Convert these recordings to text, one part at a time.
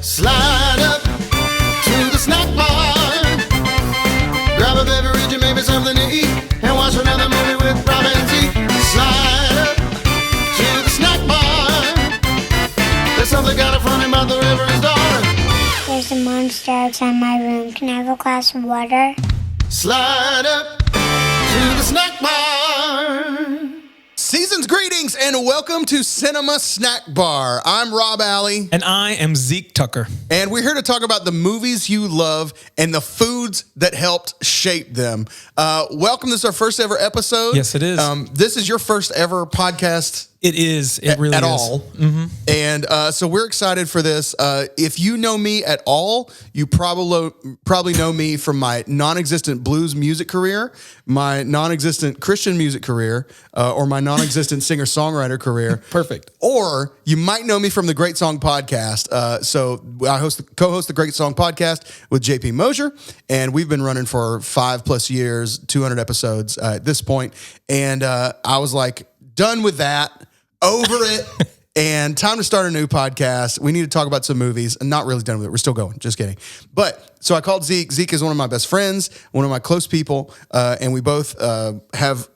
Slide up to the snack bar. Grab a beverage and maybe something to eat, and watch another movie with Rob and Zeke. Slide up to the snack bar. There's something kind of funny about the Reverend's daughter. There's a monster outside my room. Can I have a glass of water? Slide up to the snack bar. Season's greetings and welcome to Cinema Snack Bar. I'm Rob Alley. And I am Zeke Tucker. And we're here to talk about the movies you love and the foods that helped shape them. Welcome. This is our first ever episode. Yes, it is. This is your first ever podcast. It is. It really at is. all. Mm-hmm. And so we're excited for this. If you know me at all, you probably know me from my non-existent blues music career, my non-existent Christian music career, or my non-existent singer-songwriter career. Perfect. Or you might know me from the Great Song Podcast. So I co-host the Great Song Podcast with JP Mosier, and we've been running for 5+ years, 200 episodes at this point. And I was like, done with that. Over it, and time to start a new podcast. We need to talk about some movies. And not really done with it. We're still going. Just kidding. But so I called Zeke. Zeke is one of my best friends, one of my close people, and we both have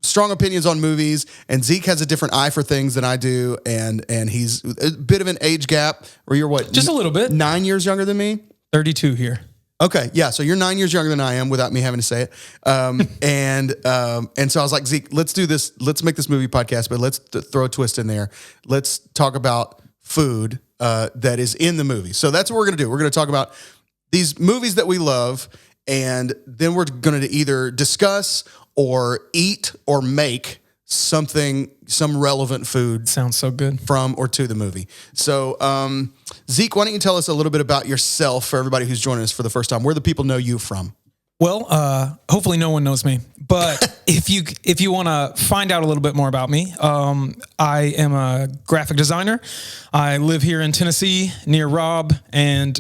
strong opinions on movies. And Zeke has a different eye for things than I do, and he's a bit of an age gap. Or you're what? Just a little bit. 9 years younger than me. 32 here. Okay, yeah. So you're 9 years younger than I am, without me having to say it. And so I was like, Zeke, let's do this. Let's make this movie podcast, but let's throw a twist in there. Let's talk about food that is in the movie. So that's what we're gonna do. We're gonna talk about these movies that we love, and then we're gonna either discuss or eat or make some relevant food. Sounds so good. From or to the movie. So, Zeke, why don't you tell us a little bit about yourself for everybody who's joining us for the first time? Where do people know you from? Well, hopefully no one knows me, but if you want to find out a little bit more about me, I am a graphic designer. I live here in Tennessee near Rob, and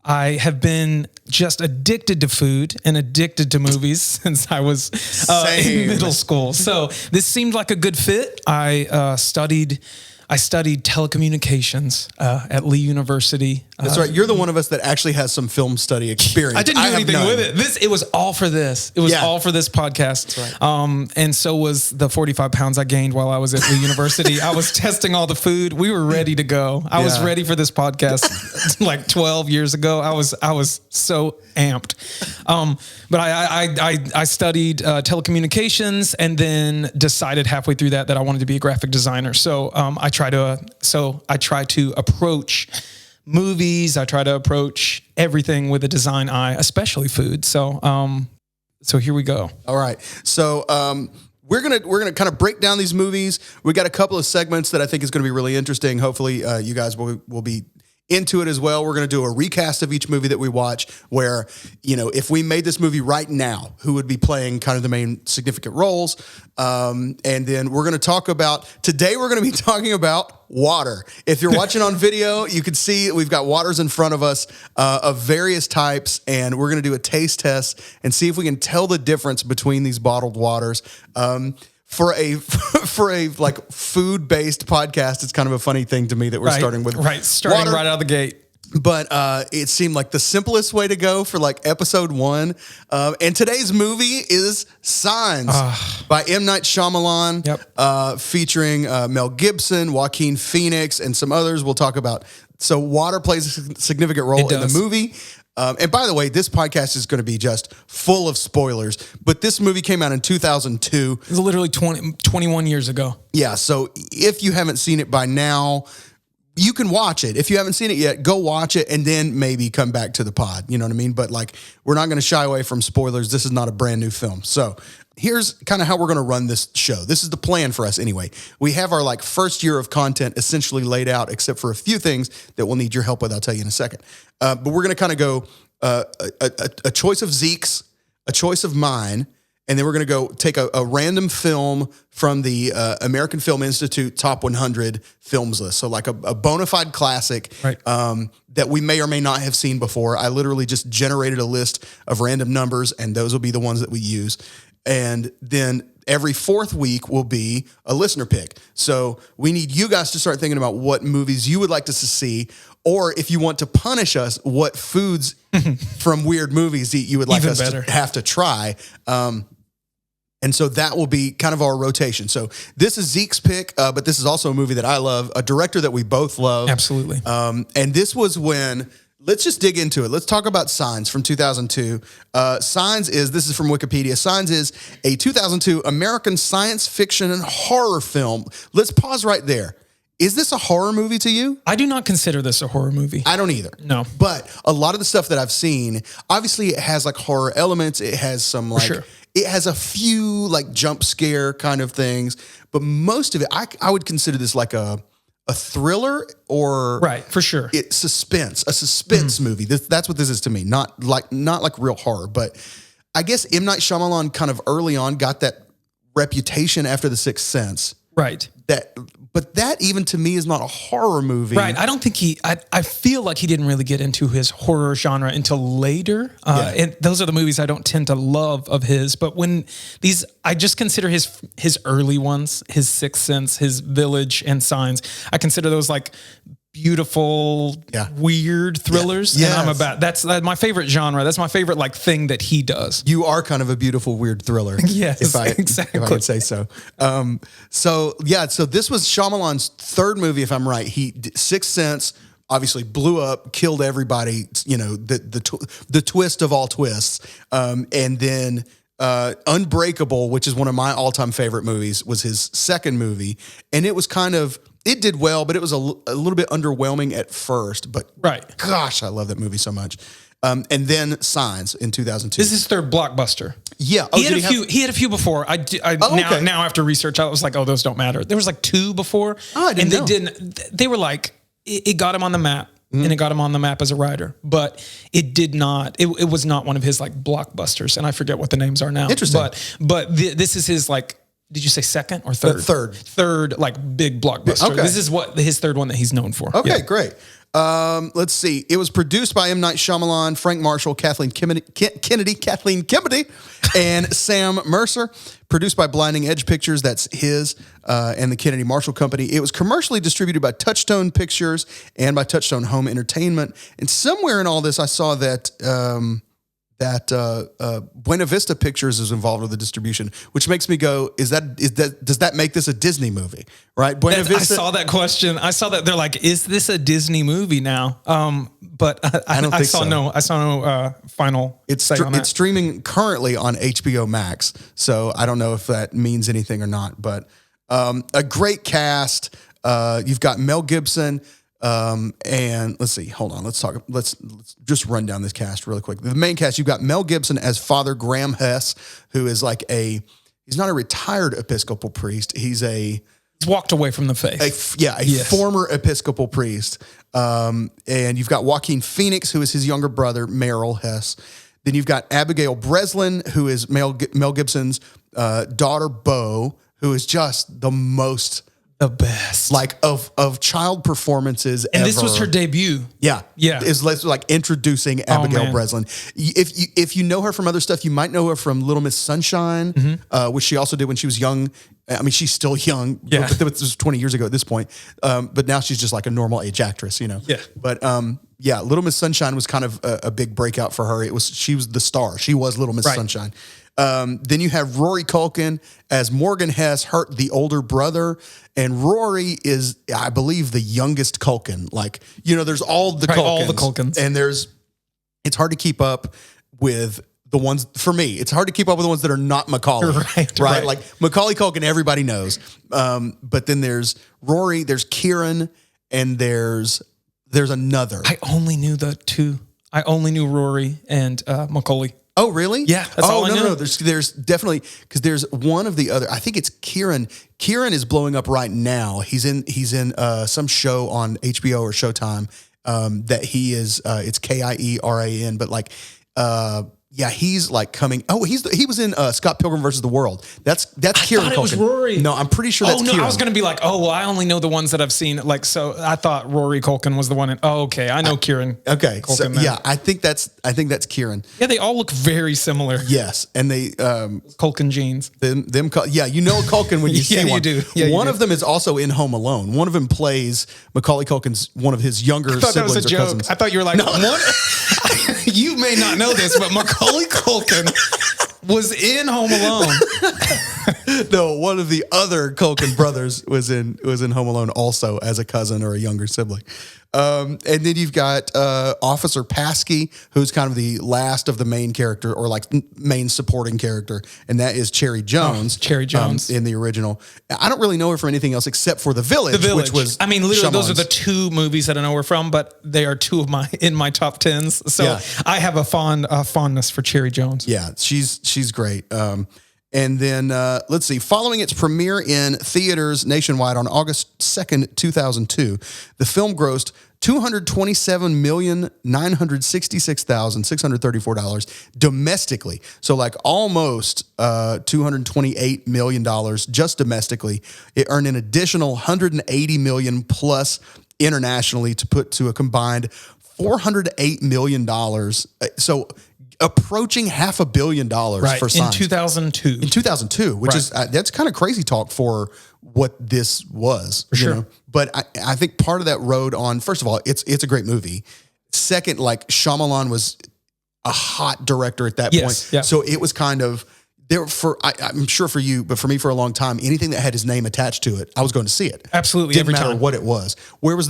I have been just addicted to food and addicted to movies since I was in middle school. So this seemed like a good fit. I studied telecommunications at Lee University. That's right. You're the one of us that actually has some film study experience. I didn't do anything with it. It was all for this. It was all for this podcast. That's right. And so was the 45 pounds I gained while I was at Lee University. I was testing all the food. We were ready to go. I was ready for this podcast like 12 years ago. I was so amped. But I studied telecommunications and then decided halfway through that I wanted to be a graphic designer. So I try to approach movies. I try to approach everything with a design eye, especially food. So here we go. All right. So we're gonna kind of break down these movies. We got a couple of segments that I think is going to be really interesting. Hopefully, you guys will be into it as well. We're going to do a recast of each movie that we watch, where, if we made this movie right now, who would be playing kind of the main significant roles. And then we're going to talk about, today we're going to be talking about water. If you're watching on video, you can see we've got waters in front of us of various types, and we're going to do a taste test and see if we can tell the difference between these bottled waters. For a like food-based podcast, it's kind of a funny thing to me that we're starting with starting water right out of the gate. But it seemed like the simplest way to go for like episode 1. And today's movie is Signs by M. Night Shyamalan, featuring Mel Gibson, Joaquin Phoenix, and some others we'll talk about. So water plays a significant role in the movie. And by the way, this podcast is going to be just full of spoilers, but this movie came out in 2002. It was literally 21 years ago. Yeah, so if you haven't seen it by now, you can watch it. If you haven't seen it yet, go watch it and then maybe come back to the pod. You know what I mean? But like, we're not going to shy away from spoilers. This is not a brand new film. So here's kind of how we're going to run this show. This is the plan for us anyway. We have our like first year of content essentially laid out, except for a few things that we'll need your help with. I'll tell you in a second. But we're going to kind of go a choice of Zeke's, a choice of mine, and then we're going to go take a random film from the American Film Institute Top 100 Films list. So like a bona fide classic that we may or may not have seen before. I literally just generated a list of random numbers, and those will be the ones that we use. And then every fourth week will be a listener pick. So we need you guys to start thinking about what movies you would like us to see, or if you want to punish us, what foods from weird movies that you would like Even us better. to have to try. And so that will be kind of our rotation. So this is Zeke's pick, but this is also a movie that I love, a director that we both love. Absolutely. And this was when, let's just dig into it. Let's talk about Signs from 2002. Signs this is from Wikipedia. Signs is a 2002 American science fiction and horror film. Let's pause right there. Is this a horror movie to you? I do not consider this a horror movie. I don't either. No. But a lot of the stuff that I've seen, obviously it has like horror elements. It has some like, sure. It has a few like jump scare kind of things, but most of it, I would consider this like a thriller or Right, for sure. a suspense movie. That's what this is to me. Not like real horror, but I guess M. Night Shyamalan kind of early on got that reputation after The Sixth Sense. Right. But that even to me is not a horror movie. Right. I don't think I feel like he didn't really get into his horror genre until later. And those are the movies I don't tend to love of his. But I just consider his early ones, his Sixth Sense, his Village, and Signs. I consider those like beautiful, weird thrillers. Yeah. And that's my favorite genre. That's my favorite like thing that he does. You are kind of a beautiful, weird thriller. Yes, exactly. If I could say so. So this was Shyamalan's third movie, if I'm right. Sixth Sense obviously blew up, killed everybody, you know, the twist of all twists. And then Unbreakable, which is one of my all-time favorite movies, was his second movie. And it was it did well, but it was a little bit underwhelming at first. But gosh, I love that movie so much. And then Signs in 2002. This is his third blockbuster. Yeah. He had a few before. Okay. Now after research, I was like, oh, those don't matter. There was like two before. Oh, I didn't know. They were like, it got him on the map. And it got him on the map as a writer, but it did not. It was not one of his like blockbusters, and I forget what the names are now. Interesting. But this is his like. Did you say second or third? Third, like big blockbuster. Okay. This is his third one that he's known for. Okay, great. Let's see. It was produced by M. Night Shyamalan, Frank Marshall, Kathleen Kennedy, and Sam Mercer. Produced by Blinding Edge Pictures, that's his, and the Kennedy Marshall Company. It was commercially distributed by Touchstone Pictures and by Touchstone Home Entertainment. And somewhere in all this, I saw that Buena Vista Pictures is involved with the distribution, which makes me go, does that make this a Disney movie? Right? Buena Vista. I saw that question. I saw that they're like, is this a Disney movie now? But I don't think so. I saw no final. It's streaming currently on HBO Max, so I don't know if that means anything or not. But a great cast. You've got Mel Gibson. And let's see, hold on. Let's just run down this cast really quick. The main cast, you've got Mel Gibson as Father Graham Hess, who is like he's not a retired Episcopal priest. He's walked away from the faith. Former Episcopal priest. And you've got Joaquin Phoenix, who is his younger brother, Merrill Hess. Then you've got Abigail Breslin, who is Mel Gibson's daughter, Beau, who is just the best, like of child performances and ever. This was her debut. Yeah. Is like introducing Abigail Breslin. If you know her from other stuff, you might know her from Little Miss Sunshine, which she also did when she was young. I mean, she's still young. Yeah. But this was 20 years ago at this point. But now she's just like a normal age actress, you know. Yeah. But Little Miss Sunshine was kind of a big breakout for her. She was the star. She was Little Miss Sunshine. Then you have Rory Culkin as Morgan Hess, the older brother. And Rory is, I believe, the youngest Culkin. Like, you know, there's all the Culkins. And it's hard to keep up with the ones, for me, it's hard to keep up with the ones that are not Macaulay. Right? Like Macaulay Culkin, everybody knows. But then there's Rory, there's Kieran, and there's another. I only knew the two. I only knew Rory and Macaulay. Oh, really? Yeah. That's all I know. No. There's definitely, because there's one of the other. I think it's Kieran. Kieran is blowing up right now. He's in some show on HBO or Showtime that he is. It's Kieran, but like Yeah, he's like coming. Oh, he was in Scott Pilgrim versus the World. That's Kieran thought Culkin. it was Rory. No, I'm pretty sure that's no, Kieran. I was going to be like, oh, well, I only know the ones that I've seen. Like, so I thought Rory Culkin was the one. Okay, I know Kieran. Okay, Culkin so, then. yeah, I think that's Kieran. Yeah, they all look very similar. Yes, and they Culkin genes. yeah, you know Culkin when you see Yeah, you one. do. Yeah, you one do. of them is also in Home Alone. One of them plays Macaulay Culkin's one of his younger I thought that siblings was a or joke. cousins. I thought you were like, you may not know this, but Macaulay Culkin was in Home Alone. No, one of the other Culkin brothers was in Home Alone also as a cousin or a younger sibling. And then you've got Officer Paskey, who's kind of the last of the main character or like main supporting character, and that is Cherry Jones. Cherry Jones. In the original. I don't really know her from anything else except for The Village, The Village. which was literally, those are Shyamalan's. the two movies that I know her from, but they are two of in my top tens. So Yeah. I have a fondness for Cherry Jones. Yeah, she's great. And then let's see. Following its premiere in theaters nationwide on August 2nd, 2002, the film grossed $227,966,634 domestically. So like almost $228 million just domestically. It earned an additional $180 million plus internationally to put to a combined $408 million. So approaching $500 million for Signs. In 2002. In 2002, which is that's kind of crazy talk for what this was. For sure. But I think part of that rode on, first of all, it's a great movie. Second, like Shyamalan was a hot director at that point. Yeah. So it was kind of there I'm sure for you, but for me for a long time, anything that had his name attached to it, I was going to see it. Absolutely, Didn't every matter time. what it was. What was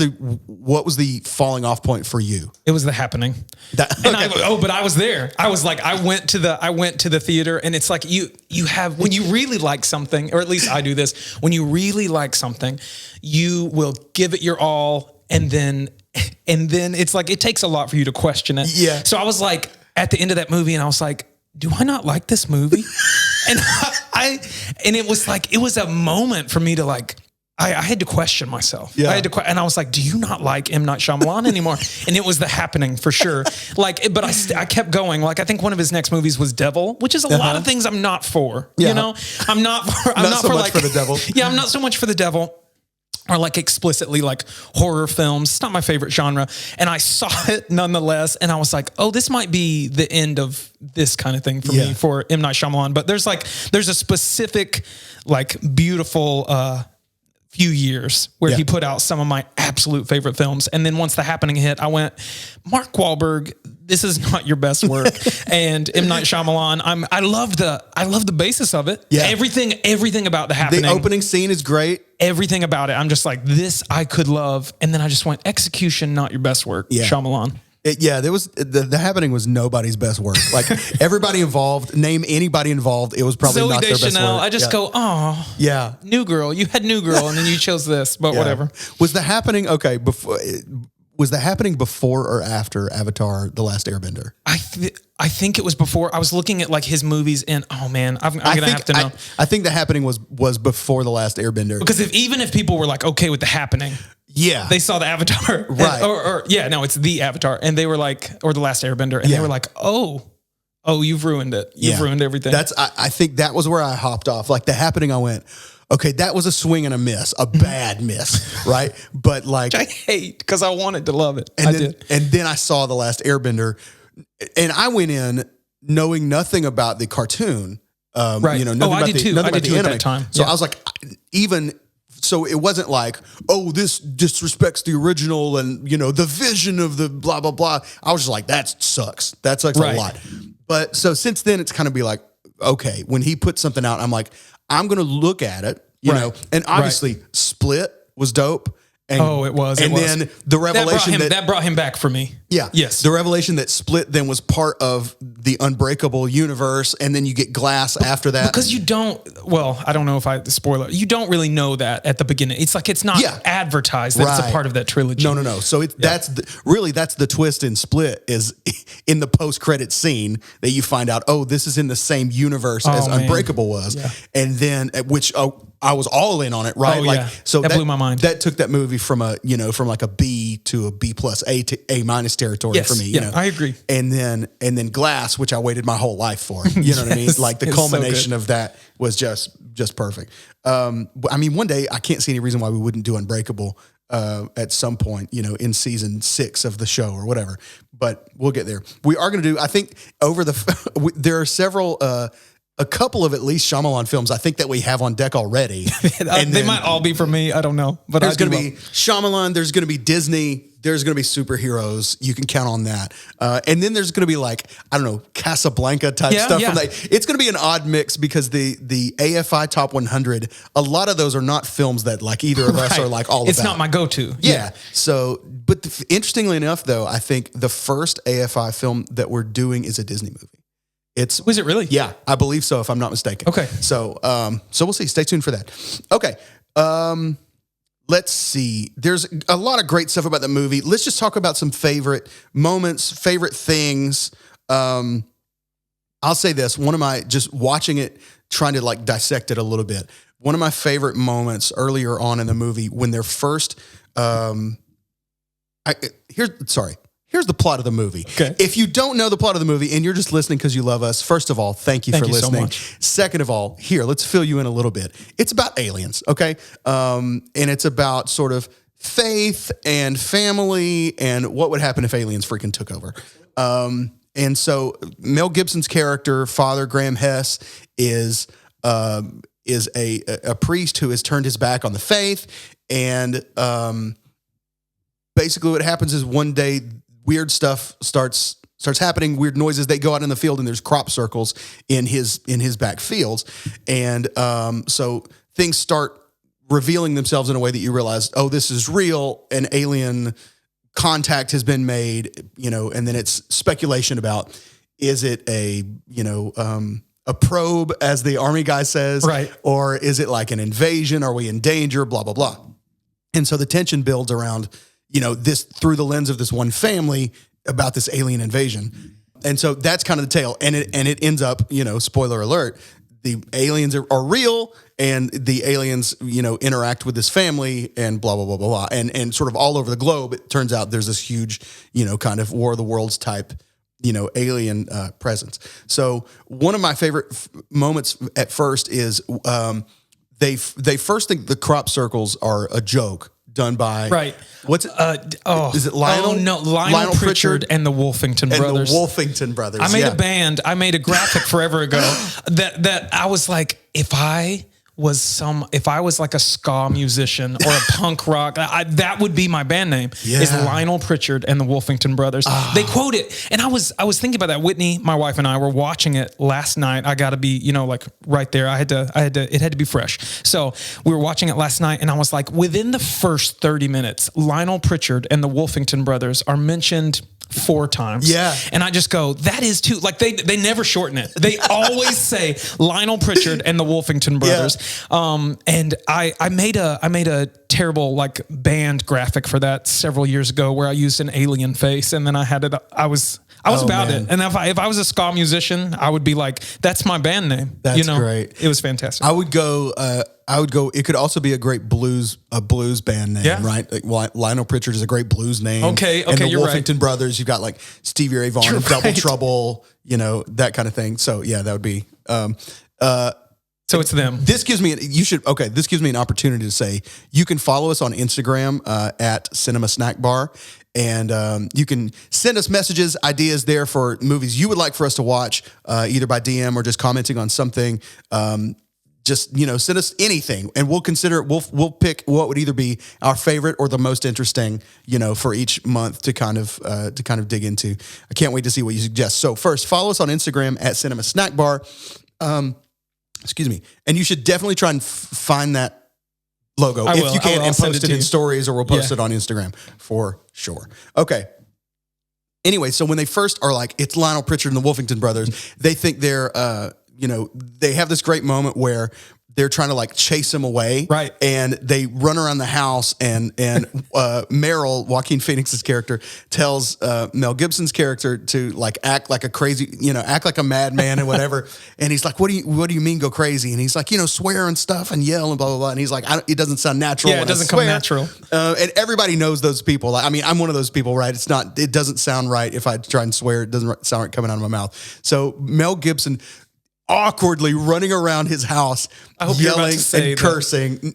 the falling off point for you? It was The Happening. But I was there. I was like, I went to the theater, and it's like you have, when you really like something, or at least I do this, when you really like something, you will give it your all, and then it's like, it takes a lot for you to question it. Yeah. So I was like, at the end of that movie, and I was like, do I not like this movie? And and it was like, it was a moment for me to like, I had to question myself. Yeah. I had to, and I was like, do you not like M. Night Shyamalan anymore? And it was The Happening for sure. Like, but I kept going. Like, I think one of his next movies was Devil, which is a lot of things I'm not for. Yeah. You know, I'm not so for much like for the devil. Yeah, I'm not so much for the devil. Or like explicitly like horror films. It's not my favorite genre. And I saw it nonetheless. And I was like, oh, this might be the end of this kind of thing for me, for M. Night Shyamalan. But there's a specific, like, beautiful few years where he put out some of my absolute favorite films. And then once The Happening hit, I went, Mark Wahlberg, this is not your best work. And M. Night Shyamalan, I love the basis of it. Yeah. Everything about The Happening. The opening scene is great. Everything about it. I'm just like, this I could love. And then I just went, execution, not your best work. Yeah. Shyamalan. There was the Happening was nobody's best work. Like everybody involved, name anybody involved, it was probably Zooey not their best Deschanel, work. I just go, oh, yeah. New Girl. You had New Girl, and then you chose this, but whatever. Was the Happening was the Happening before or after Avatar: The Last Airbender? I think it was before. I was looking at like his movies, and oh man, I'm gonna have to know. I think the Happening was before The Last Airbender. Because even if people were like okay with The Happening, yeah, they saw the Avatar, right? It's the Avatar, and they were like, or The Last Airbender, and they were like, oh, you've ruined it. You've ruined everything. I think that was where I hopped off. Like the Happening, I went, okay, that was a swing and a miss, a bad miss, right? But like, I hate because I wanted to love it. And then I saw The Last Airbender, and I went in knowing nothing about the cartoon. Right. You know, nothing about I did too. nothing I about did the too anime. at that time. So I was like, so it wasn't like, oh, this disrespects the original and, you know, the vision of the blah, blah, blah. I was just like, that sucks. That sucks a lot. But so since then, it's kind of be like, okay, when he puts something out, I'm like, I'm going to look at it, you know, and obviously Split was dope. And, it was. And then the revelation that brought him back for me. Yeah. Yes. The revelation that Split then was part of the Unbreakable universe, and then you get Glass after that. Because you don't, I don't know if spoiler, you don't really know that at the beginning. It's like, it's not advertised that it's a part of that trilogy. No. So that's the twist in Split is in the post-credit scene that you find out, oh, this is in the same universe as Unbreakable was. Yeah. And then, which, I was all in on it, right? Oh, like, yeah. so That blew my mind. That took that movie from from like a B to a B plus, A to A minus territory Yes, for me. yeah, I agree. And then Glass, which I waited my whole life for. You know what I mean? Yes, Like the it's so culmination good. of that was just perfect. I mean, one day I can't see any reason why we wouldn't do Unbreakable at some point, in season 6 of the show or whatever. But we'll get there. We are going to do, I think, there are several, a couple of at least Shyamalan films I think that we have on deck already. And they might all be for me. I don't know. But There's going to be Shyamalan. There's going to be Disney. There's going to be superheroes. You can count on that. And then there's going to be like, I don't know, Casablanca type stuff. Yeah. From that. It's going to be an odd mix because the AFI Top 100, a lot of those are not films that like either of us are like all It's about. not my go-to. Yeah. So, but interestingly enough, though, I think the first AFI film that we're doing is a Disney movie. Was it really? Yeah, I believe so, if I'm not mistaken. Okay. So, so we'll see. Stay tuned for that. Okay. Let's see. There's a lot of great stuff about the movie. Let's just talk about some favorite moments, favorite things. I'll say this. One of my, just watching it, trying to like dissect it a little bit. One of my favorite moments earlier on in the movie when they're first, Here's the plot of the movie. Okay. If you don't know the plot of the movie and you're just listening because you love us, first of all, thank you for you so listening. much. Second of all, here, let's fill you in a little bit. It's about aliens, okay? And it's about sort of faith and family and what would happen if aliens freaking took over. And so Mel Gibson's character, Father Graham Hess, is a priest who has turned his back on the faith. And basically what happens is one day, weird stuff starts happening, weird noises. They go out in the field and there's crop circles in his back fields. And so things start revealing themselves in a way that you realize, oh, this is real. An alien contact has been made, and then it's speculation about, is it a probe, as the army guy says, right? Or is it like an invasion? Are we in danger? Blah, blah, blah. And so the tension builds around, this through the lens of this one family about this alien invasion. And so that's kind of the tale. And it ends up, spoiler alert, the aliens are real and the aliens, interact with this family and blah, blah, blah, blah, blah. And sort of all over the globe, it turns out there's this huge, kind of War of the Worlds type, alien presence. So one of my favorite moments at first is they first think the crop circles are a joke done by what's it? Is it Lionel? Oh no, Lionel Pritchard and the Wolfington Brothers. And the Wolfington Brothers. I made a band. I made a graphic forever ago that I was like, if I was like a ska musician or a punk rock, that would be my band name. Yeah. Is Lionel Pritchard and the Wolfington Brothers. They quote it, and I was thinking about that. Whitney, my wife, and I were watching it last night. I got to be, like right there. I had to. It had to be fresh. So we were watching it last night, and I was like, within the first 30 minutes, Lionel Pritchard and the Wolfington Brothers are mentioned 4 times. Yeah. And I just go, that is too, like they never shorten it. They always say Lionel Pritchard and the Wolfington Brothers. Yeah. And I made a terrible like band graphic for that several years ago where I used an alien face and then I had it, I was about man. it. And if I was a ska musician, I would be like, that's my band name. That's great. It was fantastic. I would go, it could also be a great blues band name, right? Like Lionel Pritchard is a great blues name. Okay, and the you're Wolfington right. Brothers, you've got like Stevie Ray Vaughan and Double Trouble, that kind of thing. So yeah, that would be, so it's them. This gives me an opportunity to say, you can follow us on Instagram, at Cinema Snack Bar. And you can send us messages, ideas there for movies you would like for us to watch, either by DM or just commenting on something. Just, send us anything and we'll consider it. We'll pick what would either be our favorite or the most interesting, for each month to kind of dig into. I can't wait to see what you suggest. So first, follow us on Instagram at Cinema Snack Bar. Excuse me. And you should definitely try and find that logo if you can and post it in stories, or we'll post it on Instagram for sure. Okay. Anyway, so when they first are like, it's Lionel Pritchard and the Wolfington Brothers, they think they're, they have this great moment where they're trying to like chase him away. Right. And they run around the house and Meryl, Joaquin Phoenix's character, tells Mel Gibson's character to like act like a crazy, act like a madman and whatever. And he's like, what do you mean go crazy? And he's like, swear and stuff and yell and blah, blah, blah. And he's like, it doesn't sound natural. Yeah, it doesn't come natural. And everybody knows those people. Like, I mean, I'm one of those people, right? It doesn't sound right if I try and swear. It doesn't sound right coming out of my mouth. So Mel Gibson awkwardly running around his house, yelling and cursing.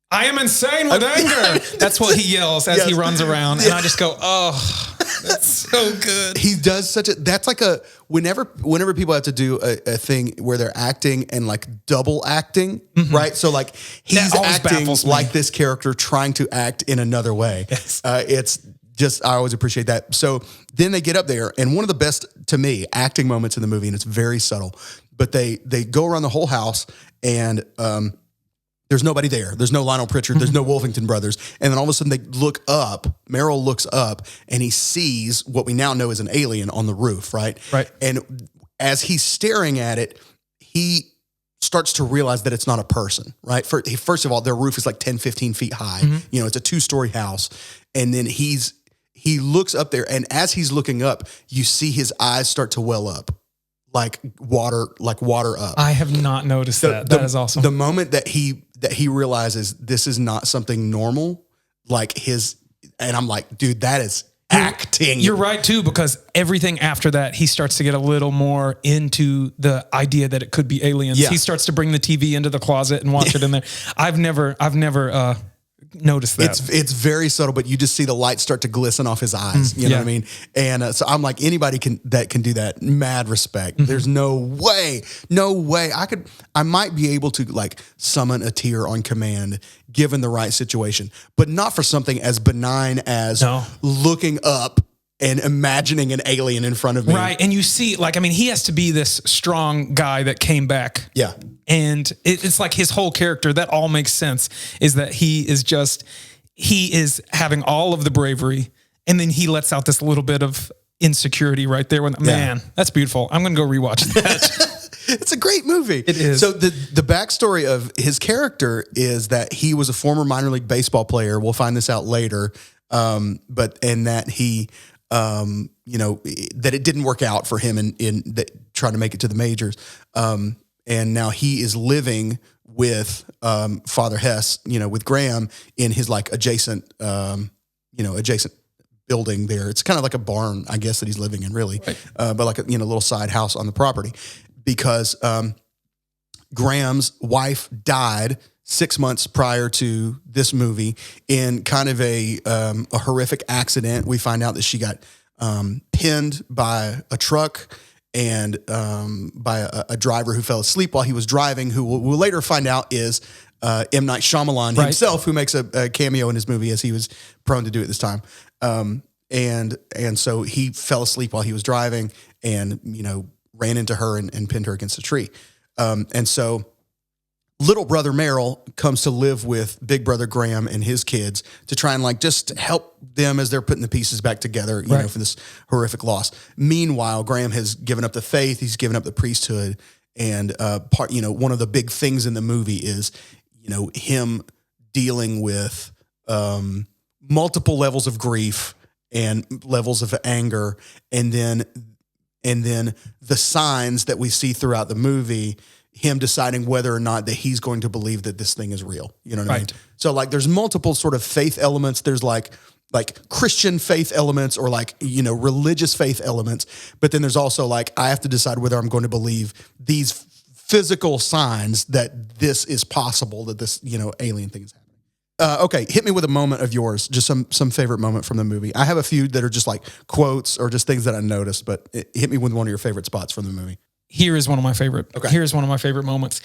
I am insane with anger. That's what he yells as he runs around. And I just go, oh, that's so good. He does that's like whenever people have to do a thing where they're acting and like double acting, right? So like he's acting like this character trying to act in another way. Yes. I always appreciate that. So then they get up there, and one of the best, to me, acting moments in the movie, and it's very subtle, but they go around the whole house, and there's nobody there. There's no Lionel Pritchard. There's no Wolfington brothers. And then all of a sudden they look up, Meryl looks up, and he sees what we now know is an alien on the roof, right? Right. And as he's staring at it, he starts to realize that it's not a person, right? First of all, their roof is like 10, 15 feet high. It's a 2-story house. And then he looks up there, and as he's looking up, you see his eyes start to well up, like water up. I have not noticed that. That is awesome. The moment that he realizes this is not something normal, and I'm like, dude, that is acting. You're right too, because everything after that, he starts to get a little more into the idea that it could be aliens. Yeah. He starts to bring the TV into the closet and watch it in there. I've never noticed that. It's very subtle, but you just see the light start to glisten off his eyes. You know what I mean? And so I'm like, anybody can do that. Mad respect. There's no way. I might be able to like summon a tear on command given the right situation, but not for something as benign as looking up and imagining an alien in front of me. Right. And you see, he has to be this strong guy that came back. Yeah. And it's like his whole character, that all makes sense, is that he is having all of the bravery, and then he lets out this little bit of insecurity right there. Man, that's beautiful. I'm going to go rewatch that. It's a great movie. It is. So the backstory of his character is that he was a former minor league baseball player. We'll find this out later. That he, that it didn't work out for him in trying to make it to the majors. And now he is living with Father Hess, with Graham in his like adjacent building there. It's kind of like a barn, I guess, that he's living in, really, right. But like a little side house on the property, because Graham's wife died 6 months prior to this movie in kind of a horrific accident. We find out that she got pinned by a truck and by a driver who fell asleep while he was driving, who we'll later find out is M. Night Shyamalan himself, who makes a cameo in his movie, as he was prone to do at this time. And so he fell asleep while he was driving and, ran into her and pinned her against a tree. And so little brother Meryl comes to live with big brother Graham and his kids to try and just help them as they're putting the pieces back together, you know, for this horrific loss. Meanwhile, Graham has given up the faith. He's given up the priesthood. And one of the big things in the movie is, him dealing with multiple levels of grief and levels of anger. And then the signs that we see throughout the movie, him deciding whether or not that he's going to believe that this thing is real. You know what I mean? So there's multiple sort of faith elements. There's like Christian faith elements or religious faith elements. But then there's also I have to decide whether I'm going to believe these physical signs that this is possible, that this, alien thing is happening. Okay. Hit me with a moment of yours. Just some favorite moment from the movie. I have a few that are just quotes or just things that I noticed, but hit me with one of your favorite spots from the movie. Here's one of my favorite. Okay. Here's one of my favorite moments.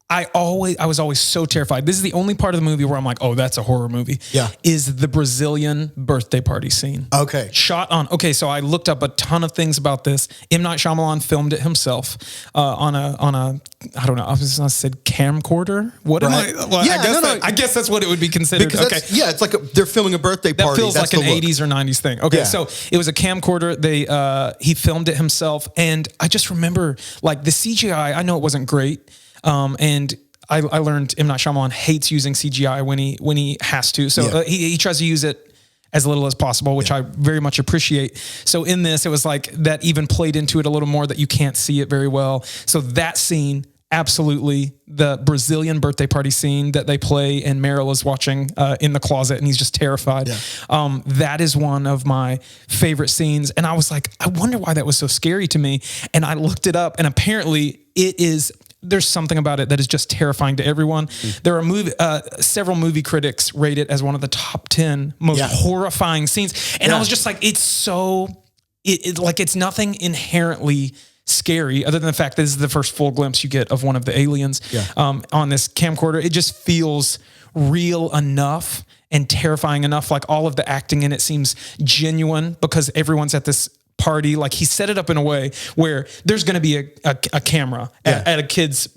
I was always so terrified. This is the only part of the movie where I'm like, oh, that's a horror movie. Yeah. Is the Brazilian birthday party scene. Okay. So I looked up a ton of things about this. M. Night Shyamalan filmed it himself on a I don't know, I was going to say camcorder. What am I? Well, yeah, I guess that's what it would be considered. Okay. It's like they're filming a birthday party. That feels like an 80s or 90s thing. Okay. Yeah. So it was a camcorder. He filmed it himself. And I just remember the CGI, I know it wasn't great. And I learned M. Night Shyamalan hates using CGI when he has to. So he tries to use it as little as possible, which I very much appreciate. So in this, it was like that even played into it a little more, that you can't see it very well. So that scene, absolutely. The Brazilian birthday party scene that they play, and Meryl is watching in the closet and he's just terrified. Yeah. That is one of my favorite scenes. And I was like, I wonder why that was so scary to me. And I looked it up, and apparently there's something about it that is just terrifying to everyone. There are several movie critics rate it as one of the top 10 most horrifying scenes. And I was just like, it's so, it's nothing inherently scary other than the fact that this is the first full glimpse you get of one of the aliens on this camcorder. It just feels real enough and terrifying enough. Like all of the acting in it seems genuine because everyone's at this party. Like he set it up in a way where there's going to be a camera at a kid's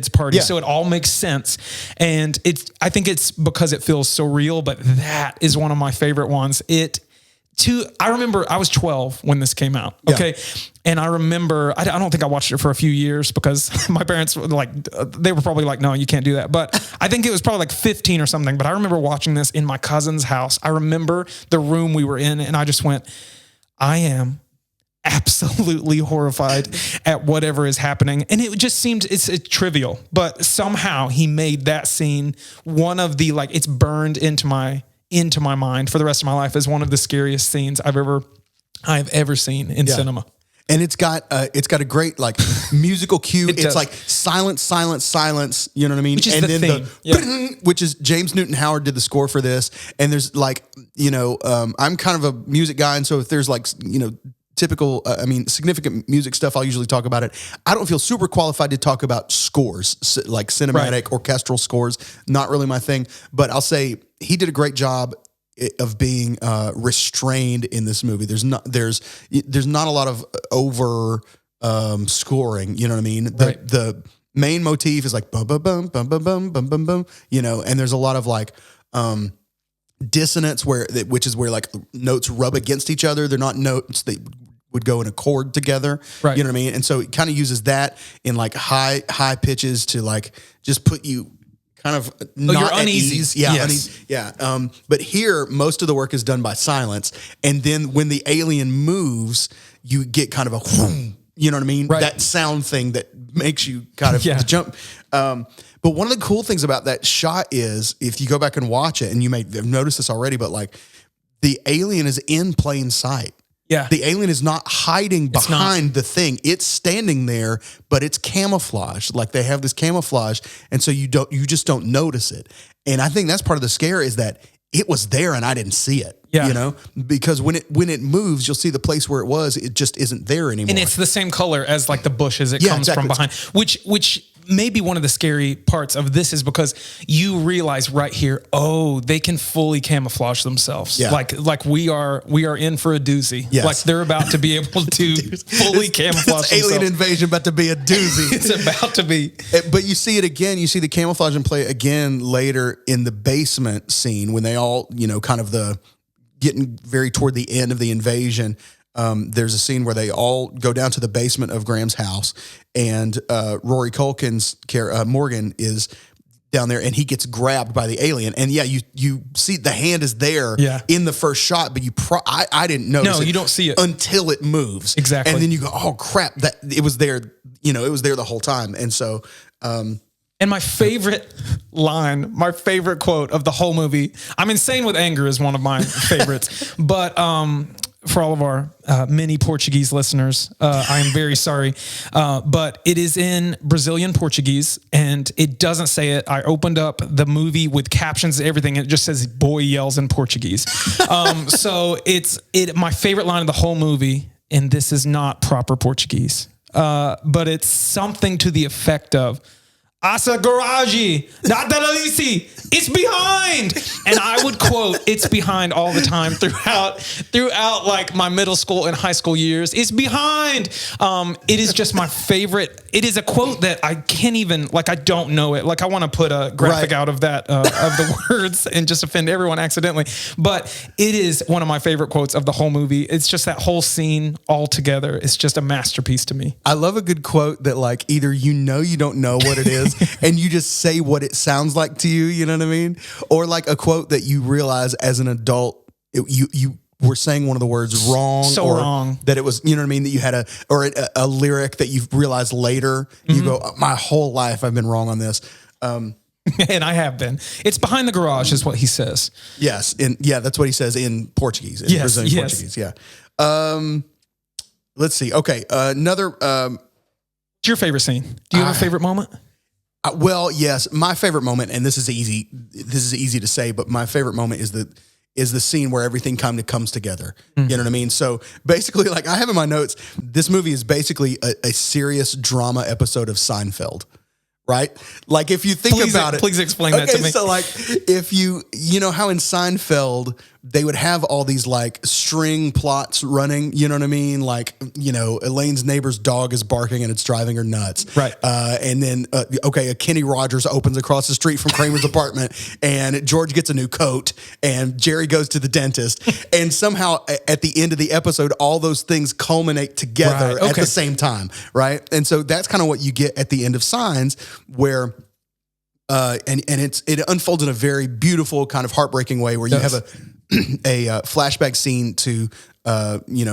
party. Yeah. So it all makes sense. And I think it's because it feels so real, but that is one of my favorite ones. I remember I was 12 when this came out. Okay. Yeah. And I remember, I don't think I watched it for a few years because my parents were like, they were probably like, no, you can't do that. But I think it was probably like 15 or something. But I remember watching this in my cousin's house. I remember the room we were in, and I just went, I am absolutely horrified at whatever is happening. And it just seemed it's trivial, but somehow he made that scene one of the, like, it's burned into my mind for the rest of my life as one of the scariest scenes I've ever seen in cinema. And it's got a great like musical cue. It's like silence, silence, silence. You know what I mean? Which is and the then theme. Which is James Newton Howard did the score for this. And there's like, I'm kind of a music guy, and so if there's like, typical, significant music stuff, I'll usually talk about it. I don't feel super qualified to talk about scores, like cinematic orchestral scores. Not really my thing, but I'll say he did a great job of being restrained in this movie. There's not a lot of over scoring. You know what I mean? The main motif is like bum bum bum bum bum bum bum bum bum. And there's a lot of like dissonance which is where like notes rub against each other. They're not notes that would go in a chord together. Right. You know what I mean? And so it kind of uses that in like high pitches to like just put you kind of not at ease. Yeah. Yes. Uneasy. Yeah. But here, most of the work is done by silence. And then when the alien moves, you get kind of a whoom, you know what I mean? Right. That sound thing that makes you kind of jump. But one of the cool things about that shot is if you go back and watch it, and you may have noticed this already, but like the alien is in plain sight. Yeah. The alien is not hiding behind the thing. It's standing there, but it's camouflage. Like they have this camouflage. And so you just don't notice it. And I think that's part of the scare is that it was there and I didn't see it. Yeah. Because when it moves, you'll see the place where it was. It just isn't there anymore. And it's the same color as like the bushes it comes from behind, which may be one of the scary parts of this is because you realize right here, they can fully camouflage themselves. Yeah. Like we are in for a doozy. Yes. Like they're about to be able to fully camouflage themselves. Alien invasion about to be a doozy. It's about to be. But you see it again. You see the camouflage in play again later in the basement scene when they all, kind of getting very toward the end of the invasion. There's a scene where they all go down to the basement of Graham's house, and Rory Culkin's Morgan is down there, and he gets grabbed by the alien. And you see the hand is there in the first shot, but I didn't notice. No, you don't see it until it moves. Exactly, and then you go, oh crap, that it was there. It was there the whole time, and so. And my favorite line, my favorite quote of the whole movie, I'm Insane with Anger is one of my favorites, but for all of our many Portuguese listeners, I am very sorry, but it is in Brazilian Portuguese and it doesn't say it. I opened up the movie with captions and everything, and it just says boy yells in Portuguese. So it's my favorite line of the whole movie, and this is not proper Portuguese, but it's something to the effect of, Asa garage, not that Alice, it's behind. And I would quote "it's behind" all the time throughout like my middle school and high school years. It's behind. It is just my favorite. It is a quote that I can't even, I don't know it. Like I want to put a graphic out of that, of the words and just offend everyone accidentally. But it is one of my favorite quotes of the whole movie. It's just that whole scene all together. It's just a masterpiece to me. I love a good quote that like either you don't know what it is, is, and you just say what it sounds like to you. You know what I mean? Or like a quote that you realize as an adult, you were saying one of the words wrong, So wrong that it was, you know what I mean? That you had a lyric that you've realized later. You go, my whole life I've been wrong on this. And I have been. It's behind the garage is what he says. Yes. That's what he says in Portuguese. In Brazilian Portuguese. Yeah. Let's see. Okay. Another, What's your favorite scene? Do you have a favorite moment? Well, yes, my favorite moment, and this is easy to say, but my favorite moment is the scene where everything kind of comes together. You know what I mean? So basically, like I have in my notes, this movie is basically a serious drama episode of Seinfeld. Right? Like if you think about it. Please explain that to me. So like if you know how in Seinfeld, they would have all these like string plots running, you know what I mean? Like, you know, Elaine's neighbor's dog is barking and it's driving her nuts. Right. And then, a Kenny Rogers opens across the street from Kramer's apartment and George gets a new coat and Jerry goes to the dentist. And somehow at the end of the episode, all those things culminate together at the same time. Right. And so that's kind of what you get at the end of Signs where, and it unfolds in a very beautiful kind of heartbreaking way where you have a flashback scene to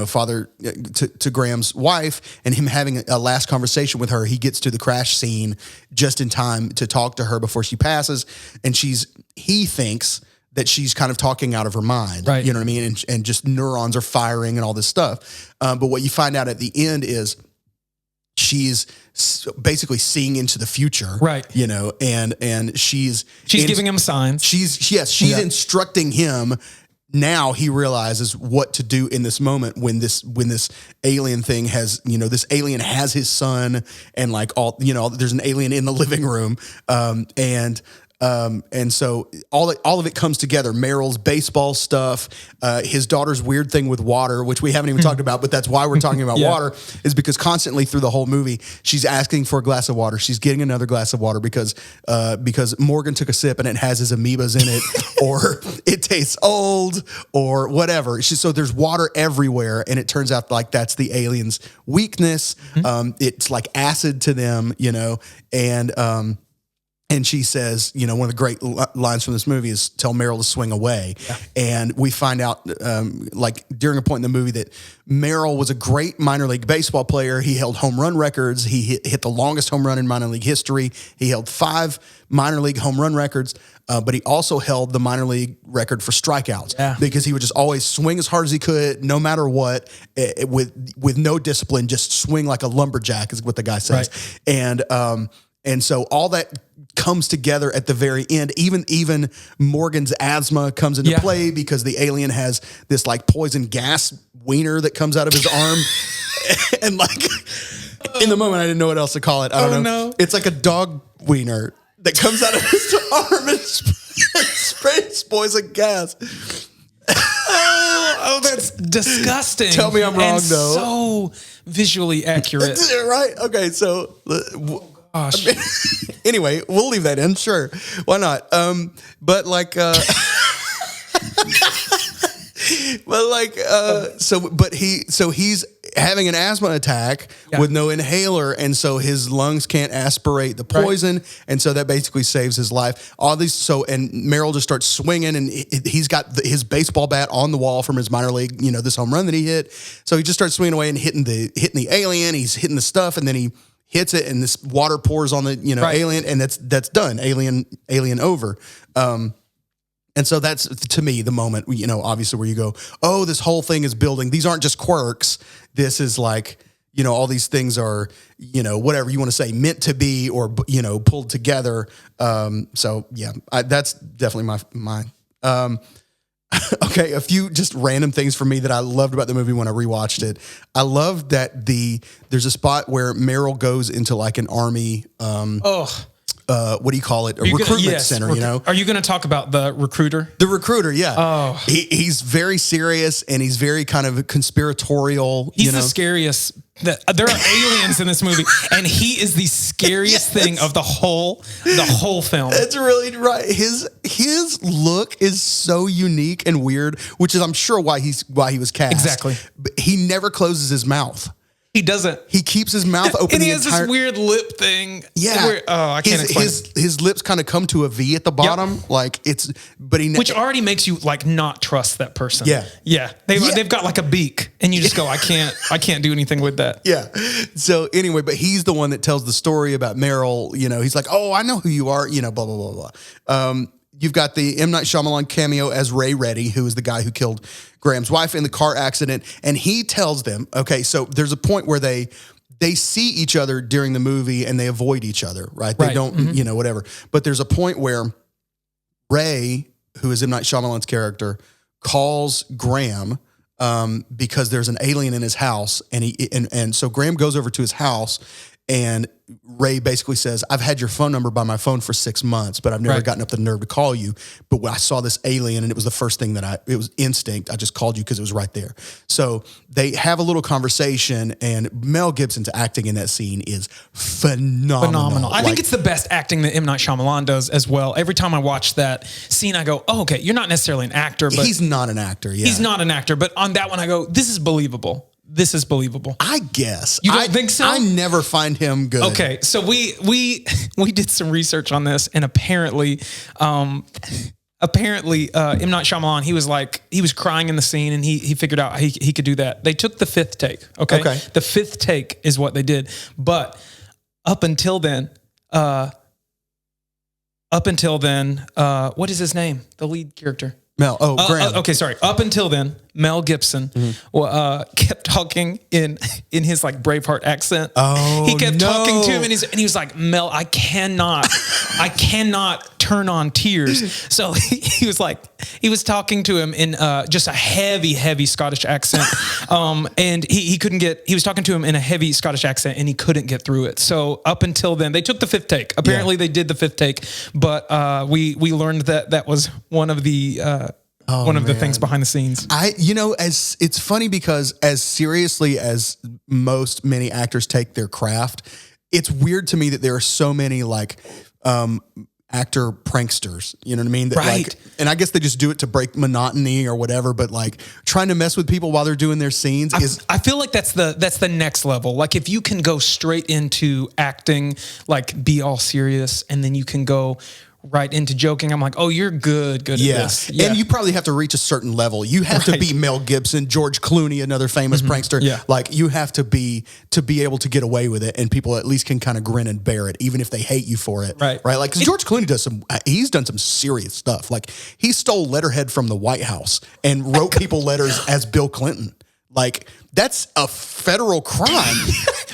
father to Graham's wife and him having a last conversation with her. He gets to the crash scene just in time to talk to her before she passes, and he thinks that she's kind of talking out of her mind, right? You know what I mean? And just neurons are firing and all this stuff. But what you find out at the end is she's basically seeing into the future, right? You know, and she's giving him signs. She's instructing him. Now he realizes what to do in this moment when this alien thing has, you know, this alien has his son and like all, you know, there's an alien in the living room. And so all of it comes together. Meryl's baseball stuff, his daughter's weird thing with water, which we haven't even talked about, but that's why we're talking about water, is because constantly through the whole movie, she's asking for a glass of water. She's getting another glass of water because Morgan took a sip and it has his amoebas in it, or it tastes old, or whatever. So there's water everywhere, and it turns out like that's the alien's weakness. It's like acid to them, you know, and she says, you know, one of the great lines from this movie is tell Meryl to swing away. Yeah. And we find out, like during a point in the movie that Meryl was a great minor league baseball player. He held home run records. He hit the longest home run in minor league history. He held 5 minor league home run records, but he also held the minor league record for strikeouts because he would just always swing as hard as he could, no matter what, with no discipline, just swing like a lumberjack is what the guy says. Right. And so all that comes together at the very end. Even Morgan's asthma comes into play because the alien has this like poison gas wiener that comes out of his arm. And like in the moment, I didn't know what else to call it. I don't know. It's like a dog wiener that comes out of his arm and sprays poison gas. Oh, that's disgusting. Tell me I'm wrong, So though. visually accurate. Right? Okay, so... Gosh. Anyway, we'll leave that in. Sure. Why not? But he's having an asthma attack with no inhaler. And so his lungs can't aspirate the poison. Right. And so that basically saves his life. And Meryl just starts swinging, and he's got his baseball bat on the wall from his minor league, you know, this home run that he hit. So he just starts swinging away and hitting the alien. He's hitting the stuff, and then he hits it, and this water pours on the alien, and that's done. Alien over. And so that's, to me, the moment, you know, obviously where you go, oh, this whole thing is building. These aren't just quirks. This is like, you know, all these things are, you know, whatever you want to say, meant to be, or, you know, pulled together. So yeah, that's definitely my. Okay, a few just random things for me that I loved about the movie when I rewatched it. I love that there's a spot where Meryl goes into like an army. What do you call it? A recruitment center, you know? Are you going to talk about the recruiter? The recruiter, yeah. Oh. He's very serious, and he's very kind of conspiratorial. He's the scariest. There are aliens in this movie, and he is the scariest thing of the whole film. That's really right. His look is so unique and weird, which is, I'm sure, why he was cast. Exactly. But he never closes his mouth. He doesn't. He keeps his mouth open. And he has this weird lip thing. Yeah. Where, I can't explain it. His lips kind of come to a V at the bottom. Like which already makes you like not trust that person. Yeah. Yeah. They've got like a beak and you just go, I can't do anything with that. Yeah. So anyway, but he's the one that tells the story about Meryl. You know, he's like, oh, I know who you are. You know, blah, blah, blah, blah. You've got the M. Night Shyamalan cameo as Ray Reddy, who is the guy who killed Graham's wife in the car accident. And he tells them, okay, so there's a point where they see each other during the movie and they avoid each other, right? They don't, you know, whatever. But there's a point where Ray, who is M. Night Shyamalan's character, calls Graham because there's an alien in his house. And so Graham goes over to his house and Ray basically says, I've had your phone number by my phone for 6 months, but I've never gotten up the nerve to call you. But when I saw this alien and it was the first thing it was instinct. I just called you because it was right there. So they have a little conversation and Mel Gibson's acting in that scene is phenomenal. I think it's the best acting that M. Night Shyamalan does as well. Every time I watch that scene, I go, oh, okay, you're not necessarily an actor, but he's not an actor. Yeah. He's not an actor, but on that one, I go, this is believable. This is believable. I guess. You don't think so? I never find him good. Okay, so we did some research on this, and apparently, M. Night Shyamalan, he was crying in the scene, and he figured out he could do that. They took the fifth take. Okay, the fifth take is what they did, but up until then, what is his name? The lead character. Mel. Oh, Graham. Okay, sorry. Up until then, Mel Gibson kept talking in his like Braveheart accent. Oh, he kept talking to him, and he was like, Mel, I cannot turn on tears. So he was talking to him in just a heavy Scottish accent, and he was talking to him in a heavy Scottish accent, and he couldn't get through it. So up until then, they took the fifth take. Apparently, they did the fifth take, but we learned that was one of the. The things behind the scenes. As it's funny because as seriously as many actors take their craft, it's weird to me that there are so many like actor pranksters. You know what I mean? That, right. Like, and I guess they just do it to break monotony or whatever. But like trying to mess with people while they're doing their scenes I feel like that's the next level. Like if you can go straight into acting, like be all serious, and then you can go right into joking, I'm like, oh, you're good at this. Yeah. And you probably have to reach a certain level. You have to be Mel Gibson, George Clooney, another famous prankster. Yeah. Like you have to be able to get away with it, and people at least can kind of grin and bear it, even if they hate you for it. Right. Like, because George Clooney he's done some serious stuff. Like he stole letterhead from the White House and wrote people letters as Bill Clinton. Like that's a federal crime.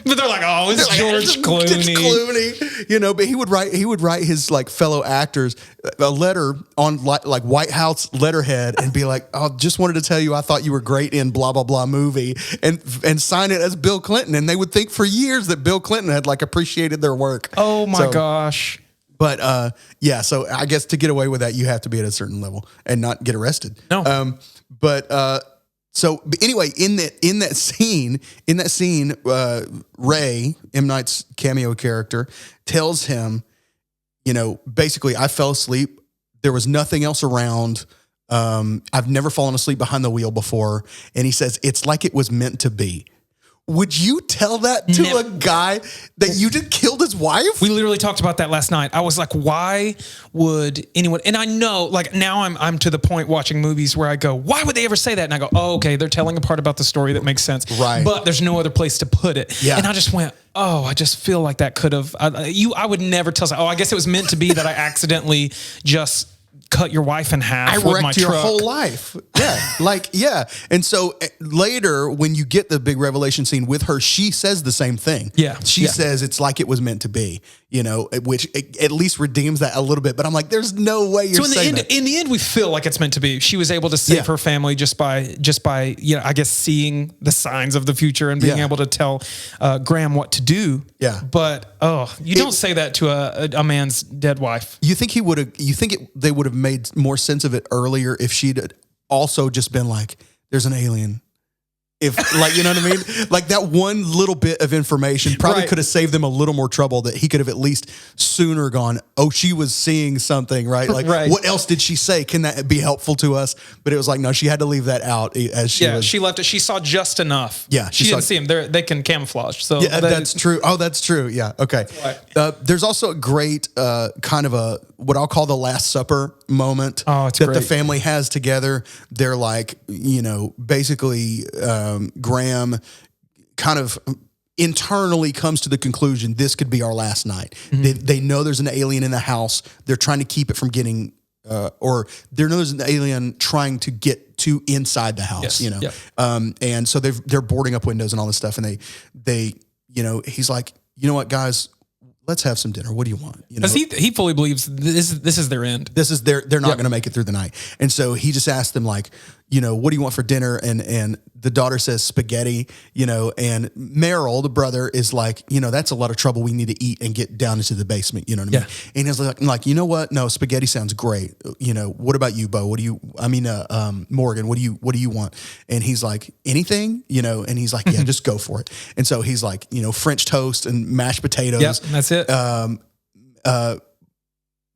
But they're like, oh, it's George Clooney. It's Clooney. You know, but he would write his like fellow actors a letter on like White House letterhead and be like, oh, just wanted to tell you I thought you were great in blah blah blah movie, and sign it as Bill Clinton, and they would think for years that Bill Clinton had like appreciated their work. Oh my gosh. But so I guess to get away with that, you have to be at a certain level and not get arrested. No. So anyway, in that scene, Ray, M. Night's cameo character, tells him, you know, basically, I fell asleep. There was nothing else around. I've never fallen asleep behind the wheel before. And he says, it's like it was meant to be. Would you tell that to a guy that you just killed his wife? We literally talked about that last night. I was like, why would anyone? And I know, like now I'm to the point watching movies where I go, why would they ever say that? And I go, oh, okay, they're telling a part about the story that makes sense. Right. But there's no other place to put it. Yeah. And I just went, oh, I just feel like that could have, I would never tell, I guess it was meant to be that I accidentally just cut your wife in half with my truck. Your whole life. Yeah. And so later when you get the big revelation scene with her, she says the same thing. Yeah. She says it's like it was meant to be, you know, which at least redeems that a little bit. But I'm like, there's no way you're saying that. In the end, we feel like it's meant to be. She was able to save her family just by, you know, I guess seeing the signs of the future and being able to tell Graham what to do. Yeah. But, you don't say that to a man's dead wife. You think they would have made more sense of it earlier if she'd also just been like, there's an alien If like, you know what I mean? Like that one little bit of information probably Right. could have saved them a little more trouble, that he could have at least sooner gone, oh, she was seeing something, right? Like Right. what else did she say? Can that be helpful to us? But it was like, no, she had to leave that out as she was. She left it. She saw just enough. Yeah, she she didn't saw- see him. They can camouflage. So Yeah, that's true. Oh, that's true. Yeah. Okay. Right. There's also a great kind of a what I'll call the Last Supper moment Oh, it's that the great. family has together. They're like, basically Graham kind of internally comes to the conclusion this could be our last night. Mm-hmm. They know there's an alien in the house. They're trying to keep it from getting, or they know there's an alien trying to get to inside the house. Yes. Yeah. And so they're boarding up windows and all this stuff. And they he's like, you know what, guys, let's have some dinner. What do you want? Because he fully believes this is their end. They're not going to make it through the night. And so he just asked them like, what do you want for dinner? And the daughter says spaghetti, and Merrill, the brother, is like, that's a lot of trouble. We need to eat and get down into the basement. You know what I mean? And he's like, you know what? No, spaghetti sounds great. What about you, Bo? Morgan, what do you want? And he's like, anything, and he's like, yeah, just go for it. And so he's like, French toast and mashed potatoes. Yep, that's it.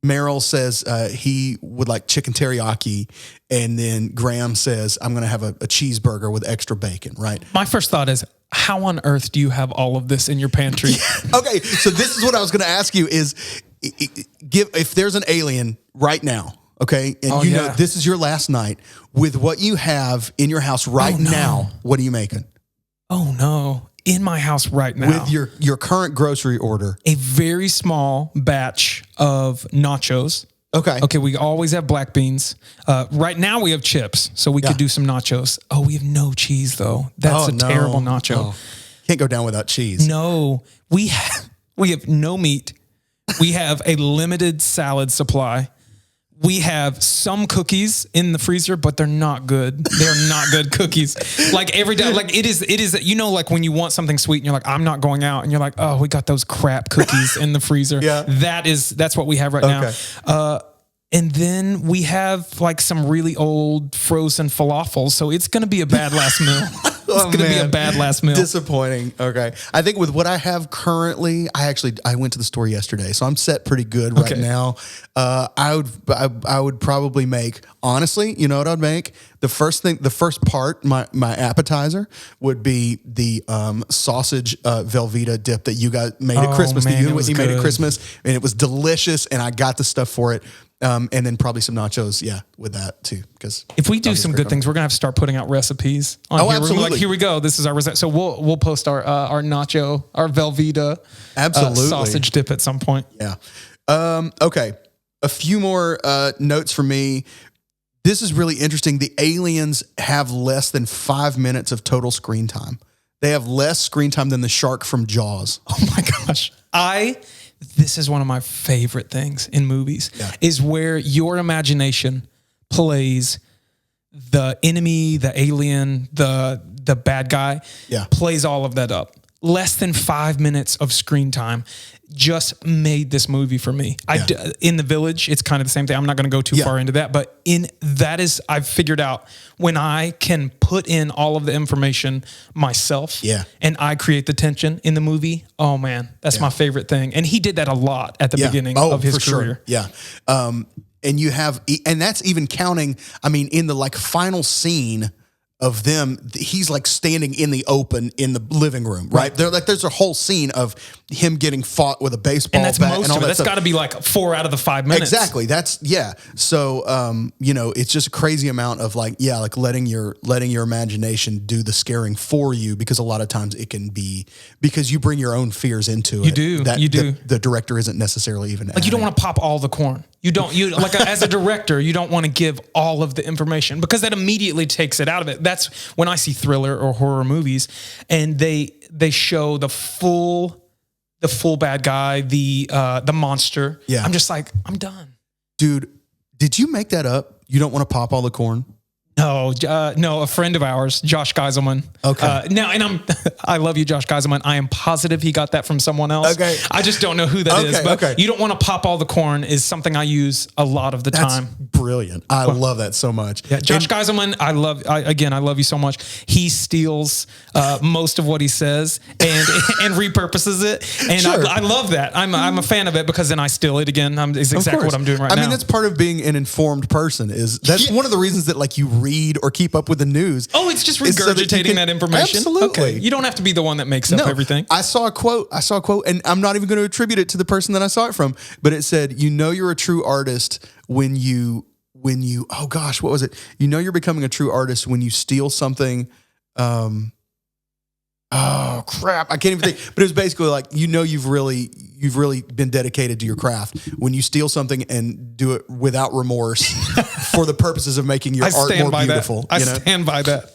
Merrill says he would like chicken teriyaki, and then Graham says, I'm going to have a cheeseburger with extra bacon, right? My first thought is, how on earth do you have all of this in your pantry? Okay, so this is what I was going to ask you is, if there's an alien right now, okay, and know this is your last night, with what you have in your house right now, what are you making? Oh, no. In my house right now. With your current grocery order. A very small batch of nachos. Okay. Okay, we always have black beans. Right now we have chips, so we could do some nachos. Oh, we have no cheese, though. That's terrible nacho. Oh. Can't go down without cheese. No, we have no meat. We have a limited salad supply. We have some cookies in the freezer, but they're not good. They're not good cookies. Like every day, like it is, like when you want something sweet and you're like, I'm not going out. And you're like, oh, we got those crap cookies in the freezer. Yeah. That's what we have right now. And then we have like some really old frozen falafels. So it's going to be a bad last meal. It's going to be a bad last meal. Disappointing. Okay. I think with what I have currently, I went to the store yesterday, so I'm set pretty good right now. I would probably make, honestly, you know what I'd make? The first part, my appetizer would be the sausage Velveeta dip that you guys made at Christmas. Man, that you and it was Whitney made at good. Christmas, and it was delicious, and I got the stuff for it. And then probably some nachos, with that too. Because if we do some good things, we're gonna have to start putting out recipes. On here. Absolutely. We're like, here we go. This is our recipe. So we'll post our nacho, our Velveeta, sausage dip at some point. Yeah. Okay. A few more notes for me. This is really interesting. The aliens have less than 5 minutes of total screen time. They have less screen time than the shark from Jaws. Oh my gosh. This is one of my favorite things in movies is where your imagination plays the enemy, the alien, the bad guy, plays all of that up. Less than 5 minutes of screen time just made this movie for me. In The Village, it's kind of the same thing. I'm not going to go too far into that, but I've figured out when I can put in all of the information myself and I create the tension in the movie. Oh man, that's my favorite thing. And he did that a lot at the beginning of his career. Sure. Yeah. And and that's even counting, in the final scene of them, he's like standing in the open in the living room, right? There's a whole scene of him getting fought with a baseball bat. And that's bat most and all of it. that That's got to be like 4 out of the 5 minutes. Exactly. So, it's just a crazy amount of letting your imagination do the scaring for you, because a lot of times it can be because you bring your own fears into it. You do. The director isn't necessarily even you don't want to pop all the corn. As a director, you don't want to give all of the information because that immediately takes it out of it. That's when I see thriller or horror movies and they show the full bad guy, the monster. Yeah. I'm just like, I'm done. Dude, did you make that up? You don't want to pop all the corn? No, a friend of ours, Josh Geiselman. Okay. I love you, Josh Geiselman. I am positive he got that from someone else. Okay. I just don't know who that is. But you don't want to pop all the corn is something I use a lot of the time. brilliant. I love that so much. Yeah, Josh Geiselman, I love you so much. He steals most of what he says and repurposes it, and Sure. I love that. I'm a fan of it because then I steal it again. Is exactly what I'm doing right now. I mean, that's part of being an informed person. That's one of the reasons that like you read or keep up with the news. Oh, it's just is so that you regurgitating can- that information. Absolutely. Okay. You don't have to be the one that makes up everything. I saw a quote, and I'm not even going to attribute it to the person that I saw it from, but it said, "You know, you're a true artist when you, oh gosh, what was it? You know, you're becoming a true artist when you steal something." Oh crap, I can't even think. But it was basically like, you know, you've really been dedicated to your craft when you steal something and do it without remorse for the purposes of making your art more beautiful. I stand by that.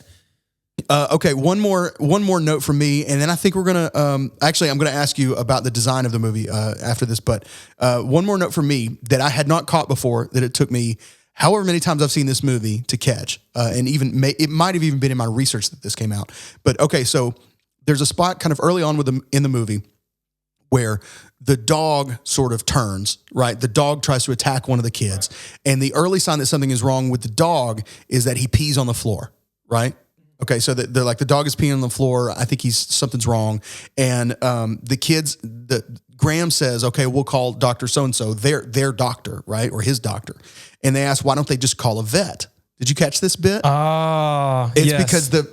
Okay, one more note from me, and then I think we're gonna actually I'm gonna ask you about the design of the movie after this. But one more note from me that I had not caught before, that it took me however many times I've seen this movie to catch, and even it might have even been in my research that this came out. But okay, so there's a spot kind of early on in the movie where the dog sort of turns, right? The dog tries to attack one of the kids, and the early sign that something is wrong with the dog is that he pees on the floor, right? Okay, so they're like, the dog is peeing on the floor. I think something's wrong. And Graham says, okay, we'll call Dr. So-and-so, their doctor, right? Or his doctor. And they ask, why don't they just call a vet? Did you catch this bit? It's because the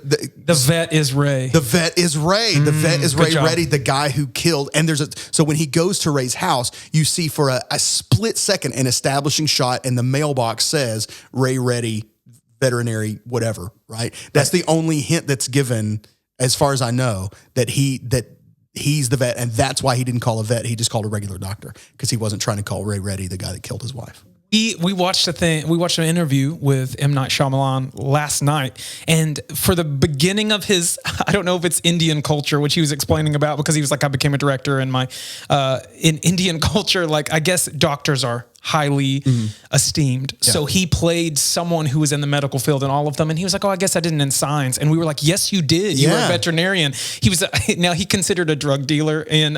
vet is Ray. The vet is Ray. The vet is Ray job. Reddy, the guy who killed. And so when he goes to Ray's house, you see for a split second an establishing shot, and the mailbox says Ray Reddy, veterinary, whatever, right? That's the only hint that's given, as far as I know, that he's the vet, and that's why he didn't call a vet. He just called a regular doctor because he wasn't trying to call Ray Reddy, the guy that killed his wife. We watched an interview with M. Night Shyamalan last night, and for the beginning of his, I don't know if it's Indian culture, which he was explaining about, because he was like, I became a director, and in Indian culture, like, I guess doctors are highly esteemed. Yeah. So he played someone who was in the medical field in all of them. And he was like, oh, I guess I didn't in science. And we were like, yes, you did. You were a veterinarian. He was, now he considered a drug dealer in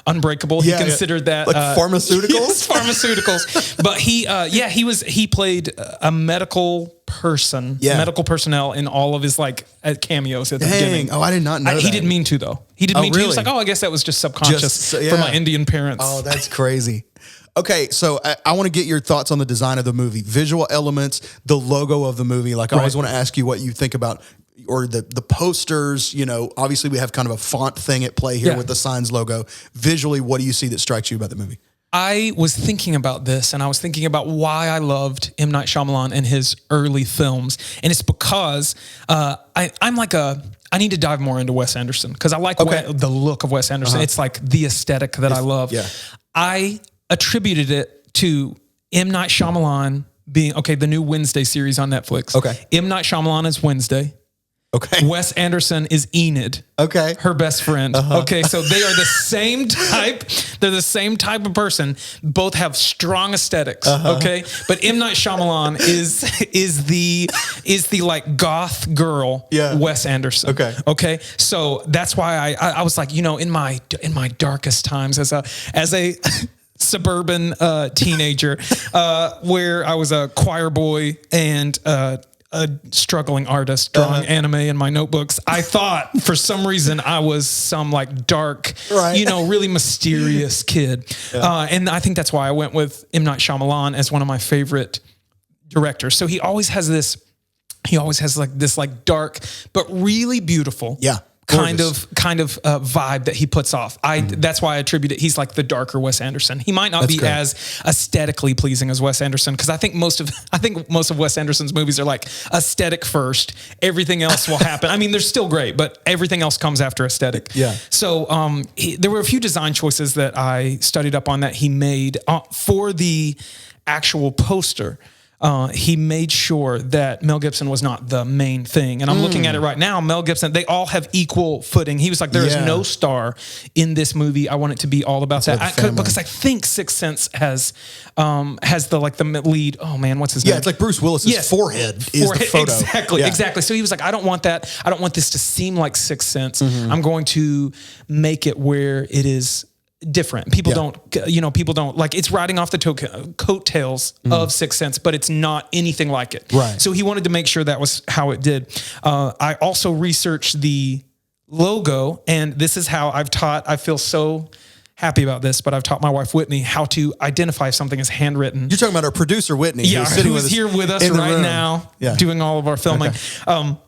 Unbreakable. He considered that. Like pharmaceuticals? Yes, pharmaceuticals. But he played a medical person, medical personnel in all of his like cameos at the beginning. Oh, I did not know that. He didn't mean to, though. He didn't mean to. He was like, oh, I guess that was just subconscious for my Indian parents. Oh, that's crazy. Okay, so I want to get your thoughts on the design of the movie, visual elements, the logo of the movie. Like, I always want to ask you what you think about, or the posters. You know, obviously we have kind of a font thing at play here with the Signs logo. Visually, what do you see that strikes you about the movie? I was thinking about this, and I was thinking about why I loved M. Night Shyamalan and his early films, and it's because I'm like I need to dive more into Wes Anderson, because I like the look of Wes Anderson. It's like the aesthetic that I love. Yeah. I attributed it to M. Night Shyamalan being, the new Wednesday series on Netflix. Okay. M. Night Shyamalan is Wednesday. Okay. Wes Anderson is Enid. Okay. Her best friend. Okay. So they are the same type. They're the same type of person. Both have strong aesthetics. Okay. But M. Night Shyamalan is the like goth girl. Wes Anderson. Okay. Okay. So that's why I was like, in my darkest times as a suburban teenager, where I was a choir boy and a struggling artist drawing anime in my notebooks, I thought for some reason I was some like dark, really mysterious kid. And I think that's why I went with M. Night Shyamalan as one of my favorite directors. So he always has like this like dark, but really beautiful. Kind of vibe that he puts off. That's why I attribute it. He's like the darker Wes Anderson. He might not be as aesthetically pleasing as Wes Anderson, because I think most of Wes Anderson's movies are like aesthetic first. Everything else will happen. I mean, they're still great, but everything else comes after aesthetic. Yeah. So there were a few design choices that I studied up on that he made for the actual poster. He made sure that Mel Gibson was not the main thing. And I'm looking at it right now. Mel Gibson, they all have equal footing. He was like, there is no star in this movie. I want it to be all about that. Because I think Sixth Sense has the lead. Oh man, what's his name? Yeah, it's like Bruce Willis's forehead is the photo. Exactly. So he was like, I don't want that. I don't want this to seem like Sixth Sense. I'm going to make it where it is different. People don't like, it's riding off the coattails of Sixth Sense, but it's not anything like it. Right. So he wanted to make sure that was how it did. I also researched the logo, and this is how I feel so happy about this, but I've taught my wife Whitney how to identify if something is handwritten. You're talking about our producer Whitney, who's here with us right now, doing all of our filming. Okay.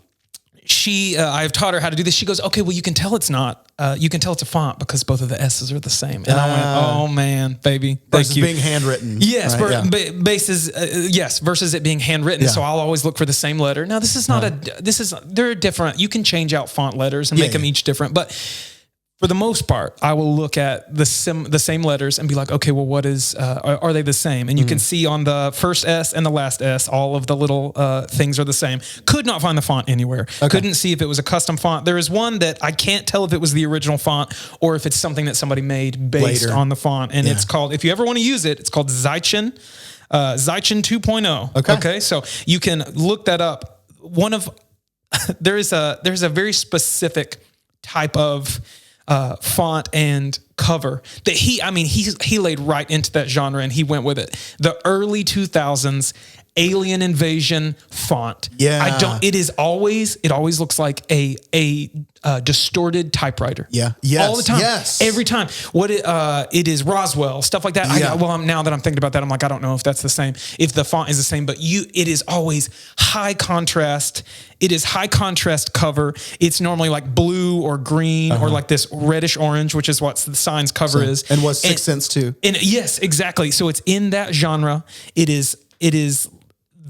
I've taught her how to do this. She goes, okay, well, you can tell it's not. You can tell it's a font because both of the S's are the same. And I went, oh man, baby, thank you. Being handwritten. Yes, versus it being handwritten. Yeah. So I'll always look for the same letter. Now this is not they're different. You can change out font letters and make them each different, but for the most part, I will look at the same letters and be like, okay, well, what is, are they the same? And you can see on the first S and the last S, all of the little things are the same. Could not find the font anywhere. Okay. Couldn't see if it was a custom font. There is one that I can't tell if it was the original font or if it's something that somebody made based on the font. And it's called, if you ever want to use it, it's called Zichin 2.0. Okay. So you can look that up. There's a very specific type of font and cover that he laid right into that genre and he went with it. The early 2000s alien invasion font. Yeah. It always looks like a distorted typewriter. Yeah. Yes. All the time. Yes. Every time. It is Roswell, stuff like that. Yeah. Now that I'm thinking about that, I'm like, I don't know if that's the same, if the font is the same, but it is always high contrast. It is high contrast cover. It's normally like blue or green or like this reddish orange, which is what the sign's cover is. And was Sixth Sense too. And yes, exactly. So it's in that genre. It is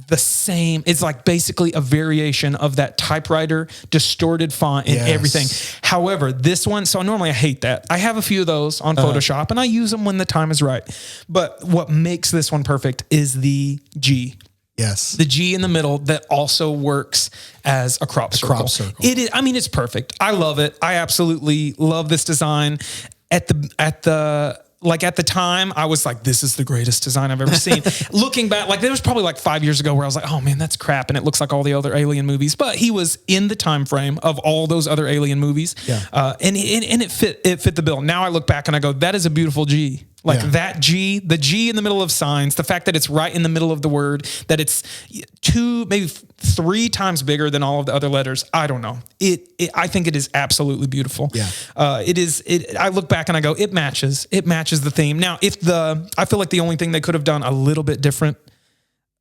the same. It's like basically a variation of that typewriter distorted font and everything. However, this one, so normally I hate that. I have a few of those on Photoshop and I use them when the time is right. But what makes this one perfect is the G. Yes. The G in the middle that also works as a crop circle. It is, it's perfect. I love it. I absolutely love this design. At the time, I was like, this is the greatest design I've ever seen. Looking back, like there was probably like 5 years ago where I was like, oh man, that's crap. And it looks like all the other Alien movies, but he was in the time frame of all those other Alien movies. Yeah. And it fit the bill. Now I look back and I go, that is a beautiful G. Like that G, the G in the middle of signs, the fact that it's right in the middle of the word, that it's 2, maybe 3 times bigger than all of the other letters. I don't know. I think it is absolutely beautiful. Yeah. I look back and I go, it matches the theme. Now, I feel like the only thing they could have done a little bit different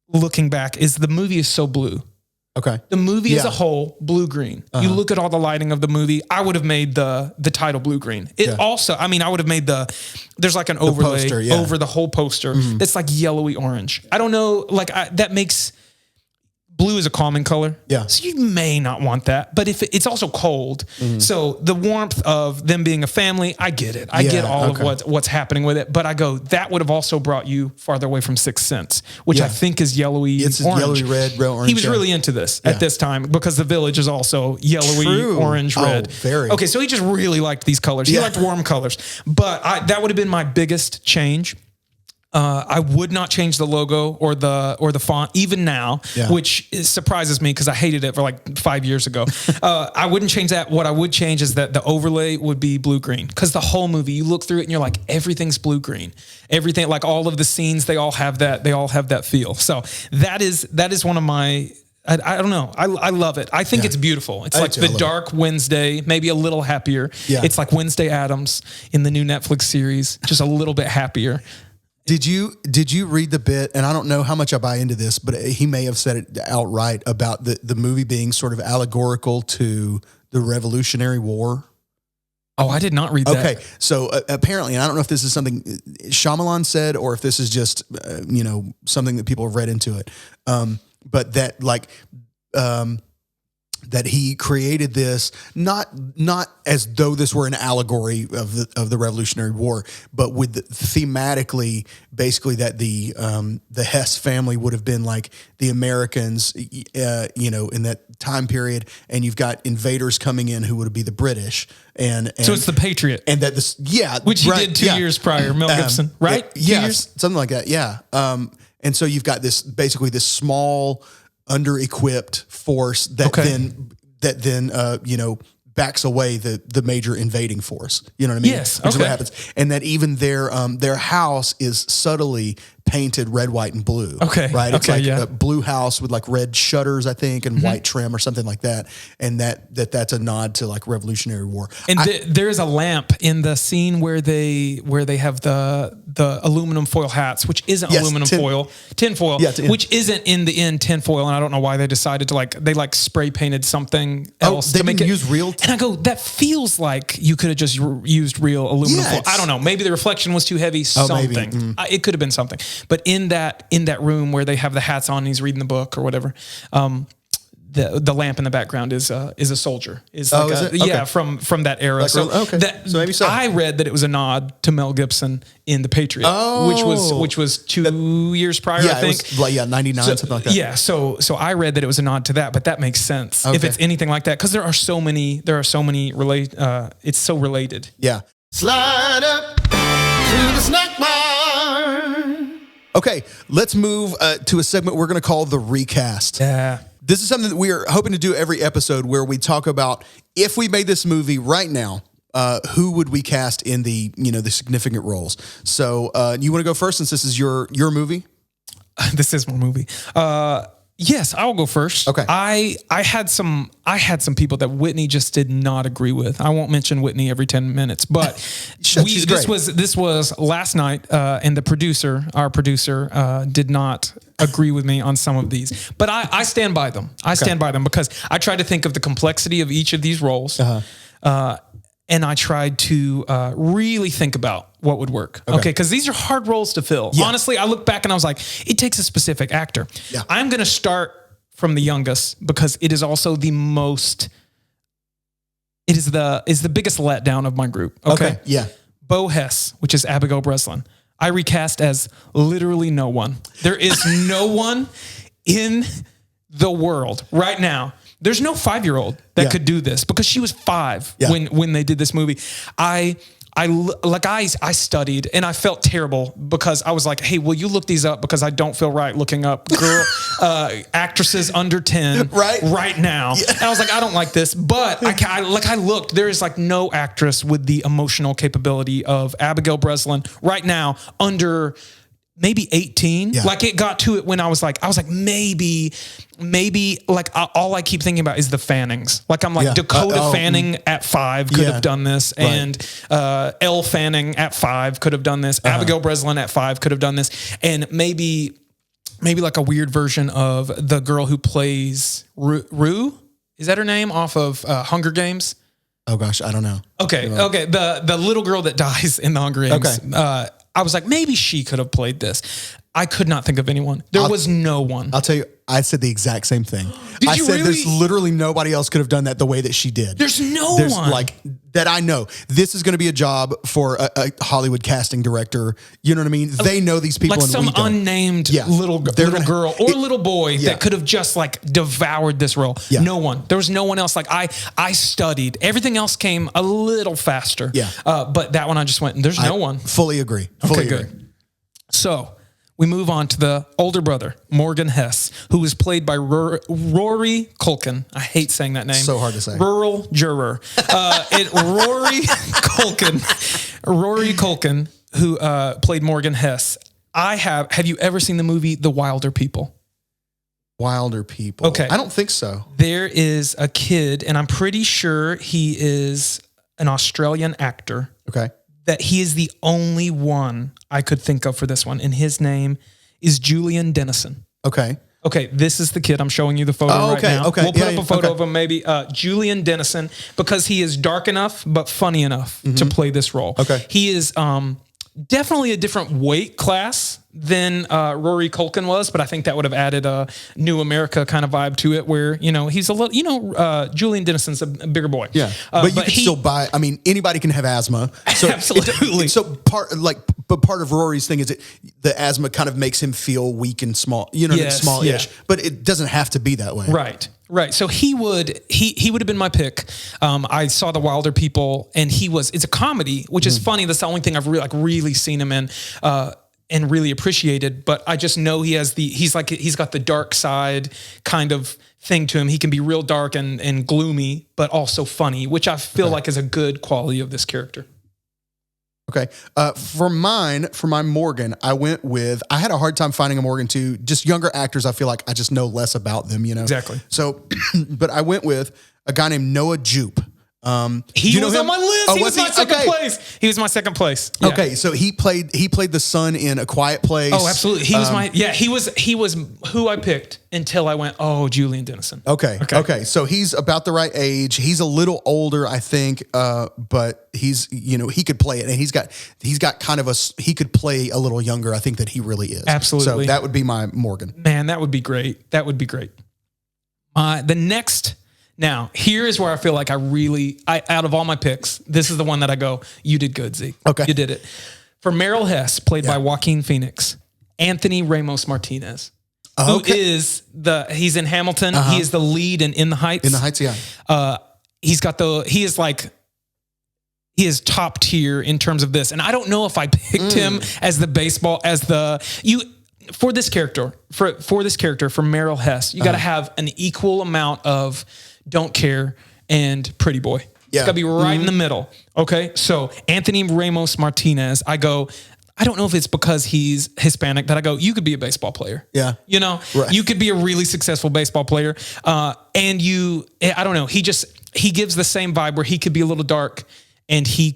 looking back is the movie is so blue. Okay. The movie as a whole, blue-green. You look at all the lighting of the movie. I would have made the title blue-green. Also, I would have made there's like an overlay poster, over the whole poster that's like yellowy orange. I don't know, that makes blue is a calming color. Yeah. So you may not want that, but if it's also cold. So the warmth of them being a family, I get it. I get all of what's happening with it, but I go, that would have also brought you farther away from Sixth Sense, which I think is yellowy it's orange. Yellowy red, real orange. He was really into this at this time because The Village is also yellowy, orange, red. Very. Okay. So he just really liked these colors. He liked warm colors, but that would have been my biggest change. I would not change the logo or the font even now, which surprises me because I hated it for like 5 years ago. I wouldn't change that. What I would change is that the overlay would be blue-green because the whole movie, you look through it and you're like, everything's blue-green. Everything, like all of the scenes, they all have that feel. So that is one of my, I don't know. I love it. I think it's beautiful. It's like the dark Wednesday, maybe a little happier. Yeah. It's like Wednesday Addams in the new Netflix series, just a little bit happier. Did you read the bit? And I don't know how much I buy into this, but he may have said it outright about the movie being sort of allegorical to the Revolutionary War. Oh, I did not read that. Okay, so apparently, and I don't know if this is something Shyamalan said or if this is just something that people have read into it, but that that he created this not as though this were an allegory of the Revolutionary War, but with thematically basically that the Hess family would have been like the Americans, in that time period, and you've got invaders coming in who would be the British, and so it's the Patriot, and that this which he did 2 years prior, Mel Gibson, right? Yes, something like that, and so you've got this basically this small under-equipped force that then backs away the major invading force. You know what I mean? Yes. Which is what Okay. happens. And that even their house is subtly painted red, white, and blue. Okay. Right? It's Okay, like yeah. a blue house with like red shutters, I think, and white trim or something like that. And that's a nod to like Revolutionary War. And there is a lamp in the scene where they have the aluminum foil hats, which isn't Yes, aluminum foil, tin foil, Yeah, tin. which isn't in the end tin foil. And I don't know why they decided to they spray painted something else they to make didn't it use real And I go, that feels like you could have just used real aluminum Yeah, foil. it's- I don't know. Maybe the reflection was too heavy. maybe. Something. It could have been something. But in that room where they have the hats on, and he's reading the book or whatever. The lamp in the background is a soldier. Is like is it? Okay. Yeah, from that era. Like, so okay. So maybe so. I read that it was a nod to Mel Gibson in The Patriot, which was 2 years prior, Yeah, I think. it was like 99, something like that. Yeah, so I read that it was a nod to that, but that makes sense if Okay. it's anything like that, because there are so many relate. It's so related. Yeah. Slide up to the snack bar. Okay, let's move to a segment we're going to call the recast. Yeah. This is something that we are hoping to do every episode, where we talk about, if we made this movie right now, who would we cast in the significant roles? So you want to go first, since this is your movie? This is my movie. Yes, I will go first. Okay. I had some people that Whitney just did not agree with. I won't mention Whitney every 10 minutes, but She's great. this was last night, and our producer, did not agree with me on some of these. But I stand by them. I stand by them because I tried to think of the complexity of each of these roles. And I tried to really think about what would work. Okay, because these are hard roles to fill. Yeah. Honestly, I look back and I was like, it takes a specific actor. Yeah. I'm going to start from the youngest, because it is also the most. It is the biggest letdown of my group. Okay. Yeah. Bo Hess, which is Abigail Breslin, I recast as literally no one. There is no one in the world right now. There's no 5-year-old that could do this, because she was 5 when they did this movie. I studied, and I felt terrible, because I was like, hey, will you look these up? Because I don't feel right looking up actresses under 10 right now. Yeah. And I was like, I don't like this, but I looked, there is like no actress with the emotional capability of Abigail Breslin right now under maybe 18. Yeah. Like, it got to it when I was like, maybe like all I keep thinking about is the Fannings. Like, I'm like, Dakota Fanning at 5 could have done this. And Elle Fanning at 5 could have done this. Abigail Breslin at 5 could have done this. And maybe like a weird version of the girl who plays Rue. Is that her name? Off of Hunger Games? Oh gosh, I don't know. Okay. The little girl that dies in the Hunger Games. Okay. I was like, maybe she could have played this. I could not think of anyone. There was no one. I'll tell you, I said the exact same thing. Did I you said really? there's literally nobody else could have done that the way that she did. There's no one. Like, that I know. This is going to be a job for a Hollywood casting director. You know what I mean? They know these people. Like and some we don't. unnamed little girl or little boy that could have just like devoured this role. Yeah. No one. There was no one else. Like, I studied. Everything else came a little faster. Yeah. But that one I just went, there's no one. Fully agree. Okay, good. So we move on to the older brother, Morgan Hess, who was played by Rory Culkin. I hate saying that name. So hard to say. Rural juror. Rory Culkin, who played Morgan Hess. Have you ever seen the movie The Wilder People? Wilder People. Okay. I don't think so. There is a kid, and I'm pretty sure he is an Australian actor. Okay. That he is the only one I could think of for this one, and his name is Julian Dennison. Okay. Okay, this is the kid. I'm showing you the photo right now. Okay. We'll put up a photo of him, maybe. Julian Dennison, because he is dark enough but funny enough to play this role. Okay. He is definitely a different weight class than Rory Culkin was, but I think that would have added a New America kind of vibe to it, where, he's a little, Julian Dennison's a bigger boy. Yeah. But you can still buy, anybody can have asthma. So Absolutely. Part of Rory's thing is the asthma kind of makes him feel weak and small, smallish, but it doesn't have to be that way. Right. So he would have been my pick. I saw The Wilder People, and it's a comedy, which is funny. That's the only thing I've really seen him in. and really appreciated, but I just know he's got the dark side kind of thing to him. He can be real dark and gloomy, but also funny, which I feel like is a good quality of this character. Okay. For my Morgan, I had a hard time finding a Morgan too. Just younger actors, I feel like I just know less about them, you know? Exactly. So, but I went with a guy named Noah Jupe. He was on my list. Oh, he was my second place. He was my second place. Yeah. Okay, so he played the son in A Quiet Place. Oh, absolutely. He was who I picked until I went, oh, Julian Dennison. Okay. So he's about the right age. He's a little older, I think, but he's, he could play it, and he's got kind of he could play a little younger. I think that he really is. Absolutely. So that would be my Morgan. Man, that would be great. The next. Now, here is where I feel like out of all my picks, this is the one that I go, you did good, Zeke. Okay. You did it. For Merrill Hess, played by Joaquin Phoenix, Anthony Ramos Martinez, who is he's in Hamilton. He is the lead in The Heights. In The Heights, yeah. He is top tier in terms of this. And I don't know if I picked him as for this character, for Merrill Hess, you got to have an equal amount of don't care and pretty boy. It's got to be right in the middle. Okay. So Anthony Ramos Martinez, I don't know if it's because he's Hispanic that I go, you could be a baseball player. Yeah. You could be a really successful baseball player. I don't know. He gives the same vibe where he could be a little dark, but he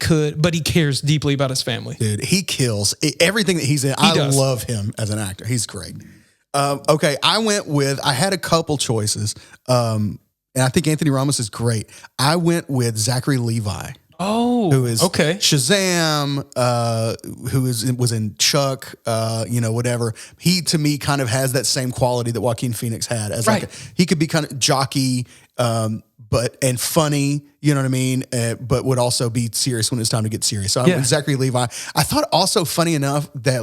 cares deeply about his family. Dude, he kills everything that he's in. I love him as an actor. He's great. Okay, I had a couple choices, and I think Anthony Ramos is great. I went with Zachary Levi. Oh, who is Shazam, who was in Chuck, whatever. He, to me, kind of has that same quality that Joaquin Phoenix had. He could be kind of jockey, and funny, you know what I mean? But would also be serious when it's time to get serious. So I went with Zachary Levi. I thought also funny enough that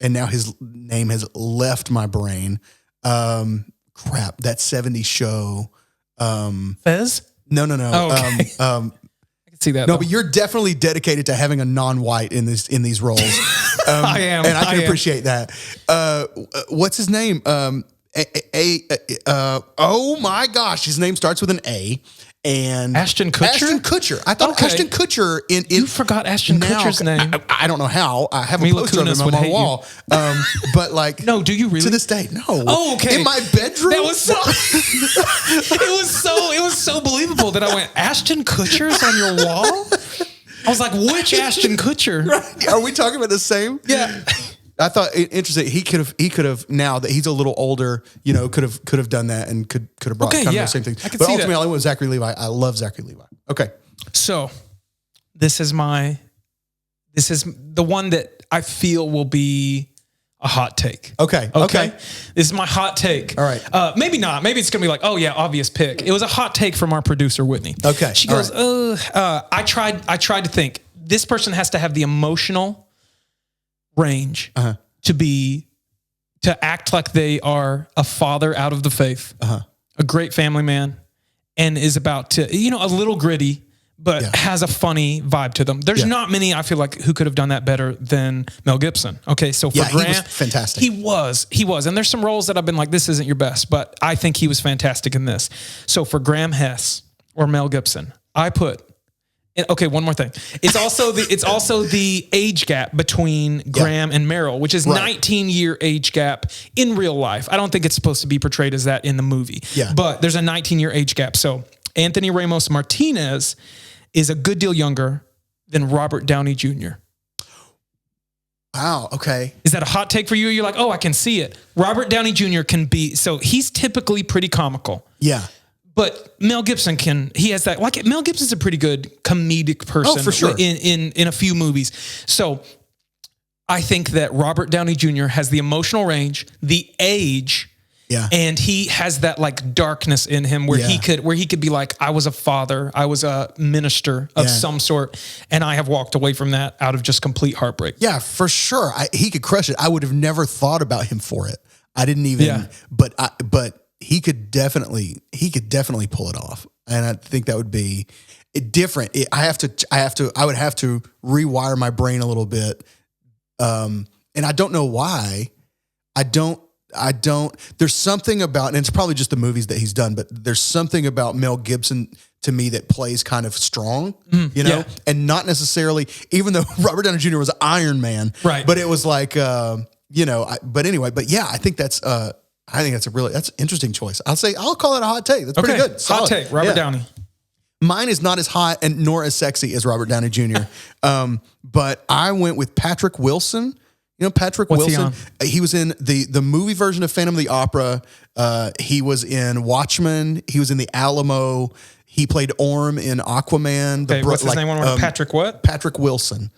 and now his name has left my brain. That 70s show. Fez? No. Oh, okay. I can see that. No, but you're definitely dedicated to having a non-white in these roles. I am, and I can appreciate that. What's his name? Oh my gosh, his name starts with an A. And Ashton Kutcher. I thought Ashton Kutcher in you forgot Ashton Kutcher's name. I don't don't know how. I have a poster of him on my wall. But no, do you really? To this day, no. Oh, okay. In my bedroom. That was so. it was so believable that I went, Ashton Kutcher's on your wall. I was like, which Ashton Kutcher? Right. Are we talking about the same? Yeah. I thought interesting. He could have now that he's a little older, could have done that and could have brought kind of the same thing. But ultimately, I went with Zachary Levi. I love Zachary Levi. Okay, so this is the one that I feel will be a hot take. Okay. This is my hot take. All right. Maybe not. Maybe it's gonna be like, oh yeah, obvious pick. It was a hot take from our producer Whitney. Okay. She goes, I tried to think this person has to have the emotional range to act like they are a father out of the faith, a great family man, and is about to, a little gritty, but has a funny vibe to them. There's not many, I feel like, who could have done that better than Mel Gibson. Okay, so for Graham, he was fantastic. He was, and there's some roles that I've been like, this isn't your best, but I think he was fantastic in this. So for Graham Hess or Mel Gibson, I put. Okay, one more thing. It's also the age gap between Graham and Meryl, which is 19-year age gap in real life. I don't think it's supposed to be portrayed as that in the movie. Yeah. But there's a 19-year age gap. So Anthony Ramos Martinez is a good deal younger than Robert Downey Jr. Wow, okay. Is that a hot take for you? You're like, oh, I can see it. Robert Downey Jr. can be, so he's typically pretty comical. Yeah. But Mel Gibson he has that, like Mel Gibson's a pretty good comedic person. Oh, for sure. In a few movies. So I think that Robert Downey Jr. has the emotional range, the age, and he has that like darkness in him where he could be like, I was a father, I was a minister of some sort, and I have walked away from that out of just complete heartbreak. Yeah, for sure. He could crush it. I would have never thought about him for it. I didn't even, but he could definitely pull it off. And I think that would be, different. I would have to rewire my brain a little bit. And I don't know why. I don't, there's something about, and it's probably just the movies that he's done, but there's something about Mel Gibson to me that plays kind of strong, and not necessarily, even though Robert Downey Jr. was Iron Man, right? But it was like, but anyway, but yeah, I think that's that's an interesting choice. I'll call it a hot take. That's pretty good. Solid. Hot take, Robert Downey. Mine is not as hot and nor as sexy as Robert Downey Jr. But I went with Patrick Wilson. You know Patrick Wilson? He was in the movie version of Phantom of the Opera. He was in Watchmen. He was in The Alamo. He played Orm in Aquaman. What's his name? Patrick what? Patrick Wilson.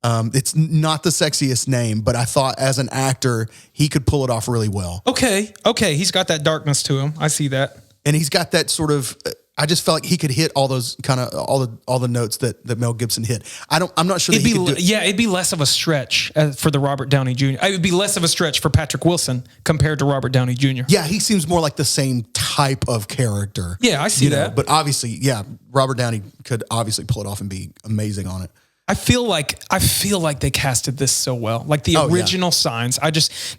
It's not the sexiest name, but I thought as an actor, he could pull it off really well. Okay. He's got that darkness to him. I see that. And he's got that sort of, I just felt like he could hit all those kind of, all the notes that Mel Gibson hit. I'm not sure that he could do it. Yeah, it'd be less of a stretch for the Robert Downey Jr. It would be less of a stretch for Patrick Wilson compared to Robert Downey Jr. Yeah, he seems more like the same type of character. Yeah, I see that. But obviously, yeah, Robert Downey could obviously pull it off and be amazing on it. I feel like they casted this so well. Like the original Signs.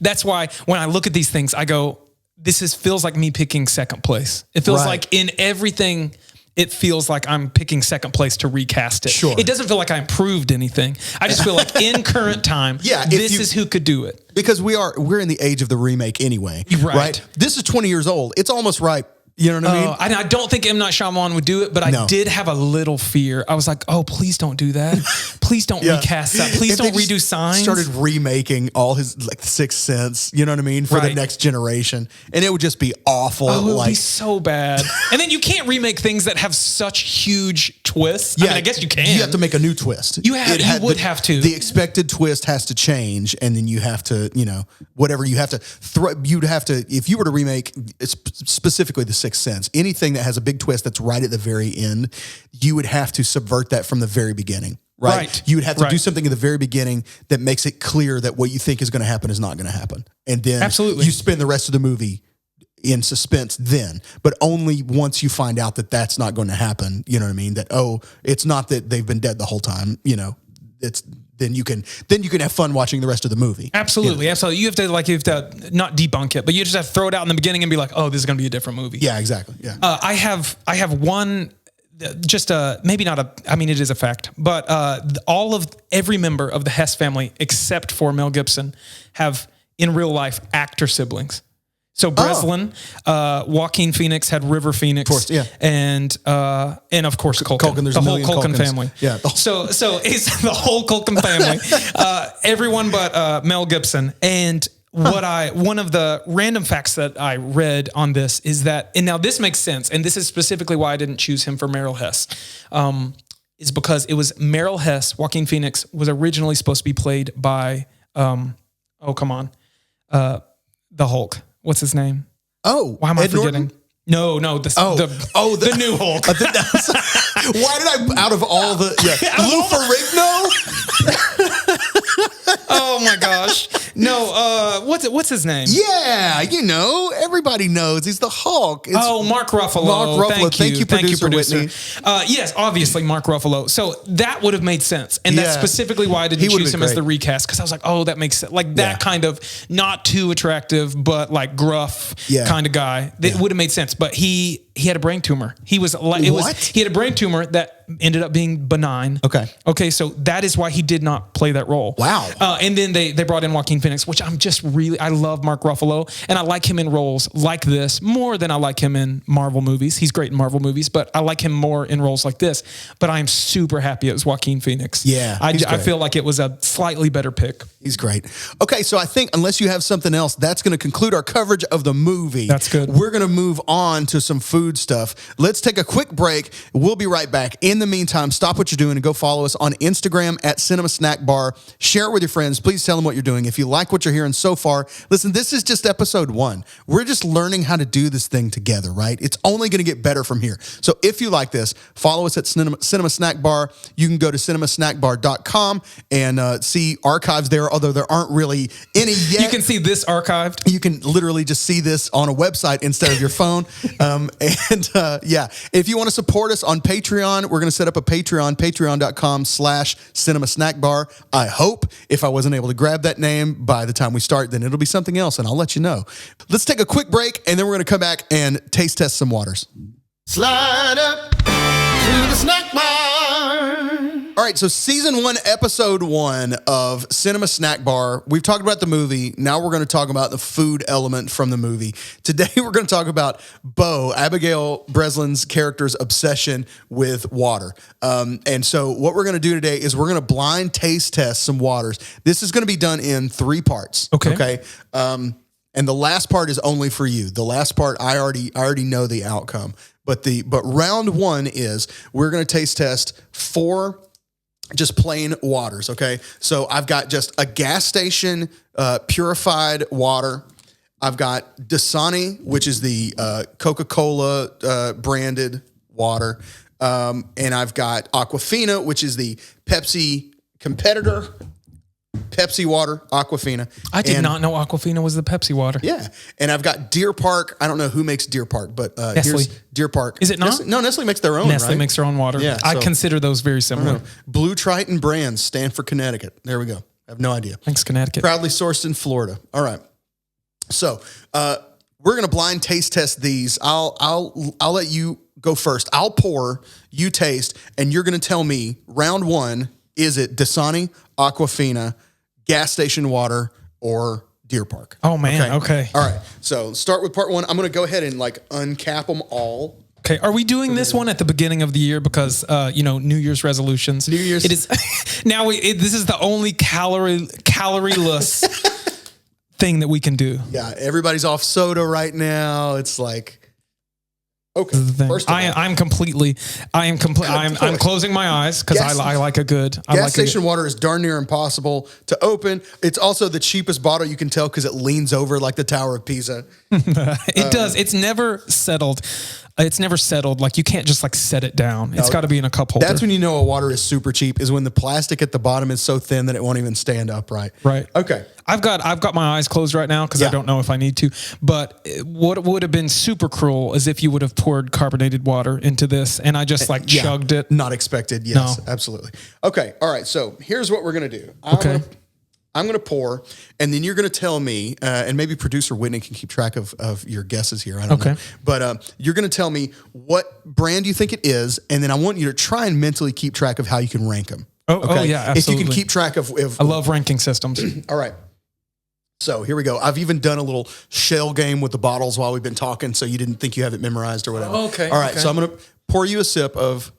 That's why when I look at these things, I go, feels like me picking second place. It feels like in everything, it feels like I'm picking second place to recast it. Sure. It doesn't feel like I improved anything. I just feel like in current time, this is who could do it. Because we're in the age of the remake anyway. Right. This is 20 years old. It's almost right. You know what I mean? I don't think M. Night Shyamalan would do it, but I did have a little fear. I was like, oh, please don't do that. Please don't recast that. Please don't redo Signs. Started remaking all his like Sixth Sense, you know what I mean, for the next generation. And it would just be awful. Oh, it would be so bad. And then you can't remake things that have such huge twists. Yeah, I mean, I guess you can. You have to make a new twist. You would have to. The expected twist has to change, and then you have to, whatever you have to throw. You'd have to, if you were to remake specifically the Sixth Sense, anything that has a big twist that's right at the very end, you would have to subvert that from the very beginning, right? You would have to do something in the very beginning that makes it clear that what you think is going to happen is not going to happen. And then you spend the rest of the movie in suspense then, but only once you find out that that's not going to happen, you know what I mean? That, it's not that they've been dead the whole time, then you can have fun watching the rest of the movie. Absolutely. Absolutely. You have to not debunk it, but you just have to throw it out in the beginning and be like, oh, this is going to be a different movie. Yeah, exactly. Yeah. I have one, maybe not it is a fact, but every member of the Hess family, except for Mel Gibson, have in real life actor siblings. So Breslin, Joaquin Phoenix had River Phoenix, of course, yeah. and of course Culkin. There's the whole Culkin family. Yeah. So it's the whole Culkin family. Everyone but Mel Gibson. And one of the random facts that I read on this is that, and now this makes sense, and this is specifically why I didn't choose him for Meryl Hess, is because it was Meryl Hess. Joaquin Phoenix was originally supposed to be played by, the Hulk. What's his name? Oh, why am I Norton? forgetting? No, the new Hulk. Why did out of all the Lou Ferrigno? Oh my gosh. No, what's his name? Yeah, everybody knows he's the Hulk. Mark Ruffalo. Thank you, Producer Whitney. Yes, obviously Mark Ruffalo. So that would have made sense. And that's specifically why I didn't choose him as the recast, because I was like, oh, that makes sense. Like that kind of not too attractive, but like gruff kind of guy. It would have made sense. But he had a brain tumor. He had a brain tumor that ended up being benign. Okay. So that is why he did not play that role. Wow. And then they brought in Joaquin Phoenix, which I love Mark Ruffalo, and I like him in roles like this more than I like him in Marvel movies. He's great in Marvel movies, but I like him more in roles like this. But I'm super happy it was Joaquin Phoenix. Yeah. I feel like it was a slightly better pick. He's great. Okay. So I think unless you have something else, that's going to conclude our coverage of the movie. That's good. We're going to move on to some food stuff. Let's take a quick break. We'll be right back. In the meantime, stop what you're doing and go follow us on Instagram at Cinema Snack Bar. Share it with your friends. Please tell them what you're doing. If you like what you're hearing so far, listen, this is just episode 1. We're just learning how to do this thing together, right? It's only going to get better from here. So if you like this, follow us at Cinema Snack Bar. You can go to cinemasnackbar.com and see archives there, although there aren't really any yet. You can see this archived. You can literally just see this on a website instead of your phone. If you want to support us on Patreon, we're going to to set up a Patreon, patreon.com/cinema snack bar. I hope if I wasn't able to grab that name by the time we start, then it'll be something else and I'll let you know. Let's take a quick break and then we're going to come back and taste test some waters. Slide up to the snack bar. All right, so season 1, episode 1 of Cinema Snack Bar. We've talked about the movie. Now we're going to talk about the food element from the movie. Today we're going to talk about Bo, Abigail Breslin's character's obsession with water. And so what we're going to do today is we're going to blind taste test some waters. This is going to be done in 3 parts. Okay. And the last part is only for you. The last part, I already know the outcome. But round 1 is we're going to taste test 4 just plain waters, okay? So I've got just a gas station purified water. I've got Dasani, which is the Coca-Cola branded water. And I've got Aquafina, which is the Pepsi competitor. Pepsi water, Aquafina. I did not know Aquafina was the Pepsi water. Yeah. And I've got Deer Park. I don't know who makes Deer Park, but Nestle. here's Deer Park. Is it not? Nestle makes their own, Nestle right? makes their own water. Yeah, I so- consider those very similar. Blue Triton brands, Stanford, Connecticut. There we go. I have no idea. Thanks, Connecticut. Proudly sourced in Florida. All right. So we're gonna blind taste test these. I'll let you go first. I'll pour, you taste, and you're gonna tell me round 1, is it Dasani, Aquafina, gas station water, or Deer Park? Oh man, okay. All right. So start with part 1. I'm gonna go ahead and uncap them all. Okay, are we doing this one at the beginning of the year because New Year's resolutions? New Year's. It is now. This is the only calorie-less thing that we can do. Yeah, everybody's off soda right now. It's like, okay. First of all, I'm closing my eyes because I like a good gas station water is darn near impossible to open. It's also the cheapest bottle, you can tell, because it leans over like the Tower of Pisa. It does. It's never settled. Like you can't just set it down. It's got to be in a cup holder. That's when you know a water is super cheap, is when the plastic at the bottom is so thin that it won't even stand upright. Right. Okay. I've got my eyes closed right now because I don't know if I need to. But what would have been super cruel is if you would have poured carbonated water into this and I just chugged it. Not expected. Yes, No. absolutely. Okay. All right. So here's what we're going to do. I'm going to pour, and then you're going to tell me, and maybe Producer Whitney can keep track of your guesses here. I don't know. But you're going to tell me what brand you think it is, and then I want you to try and mentally keep track of how you can rank them. Oh yeah, absolutely. If you can keep track of I love ranking systems. All right. So here we go. I've even done a little shell game with the bottles while we've been talking, so you didn't think you have it memorized or whatever. Okay. All right. Okay. So I'm going to pour you a sip of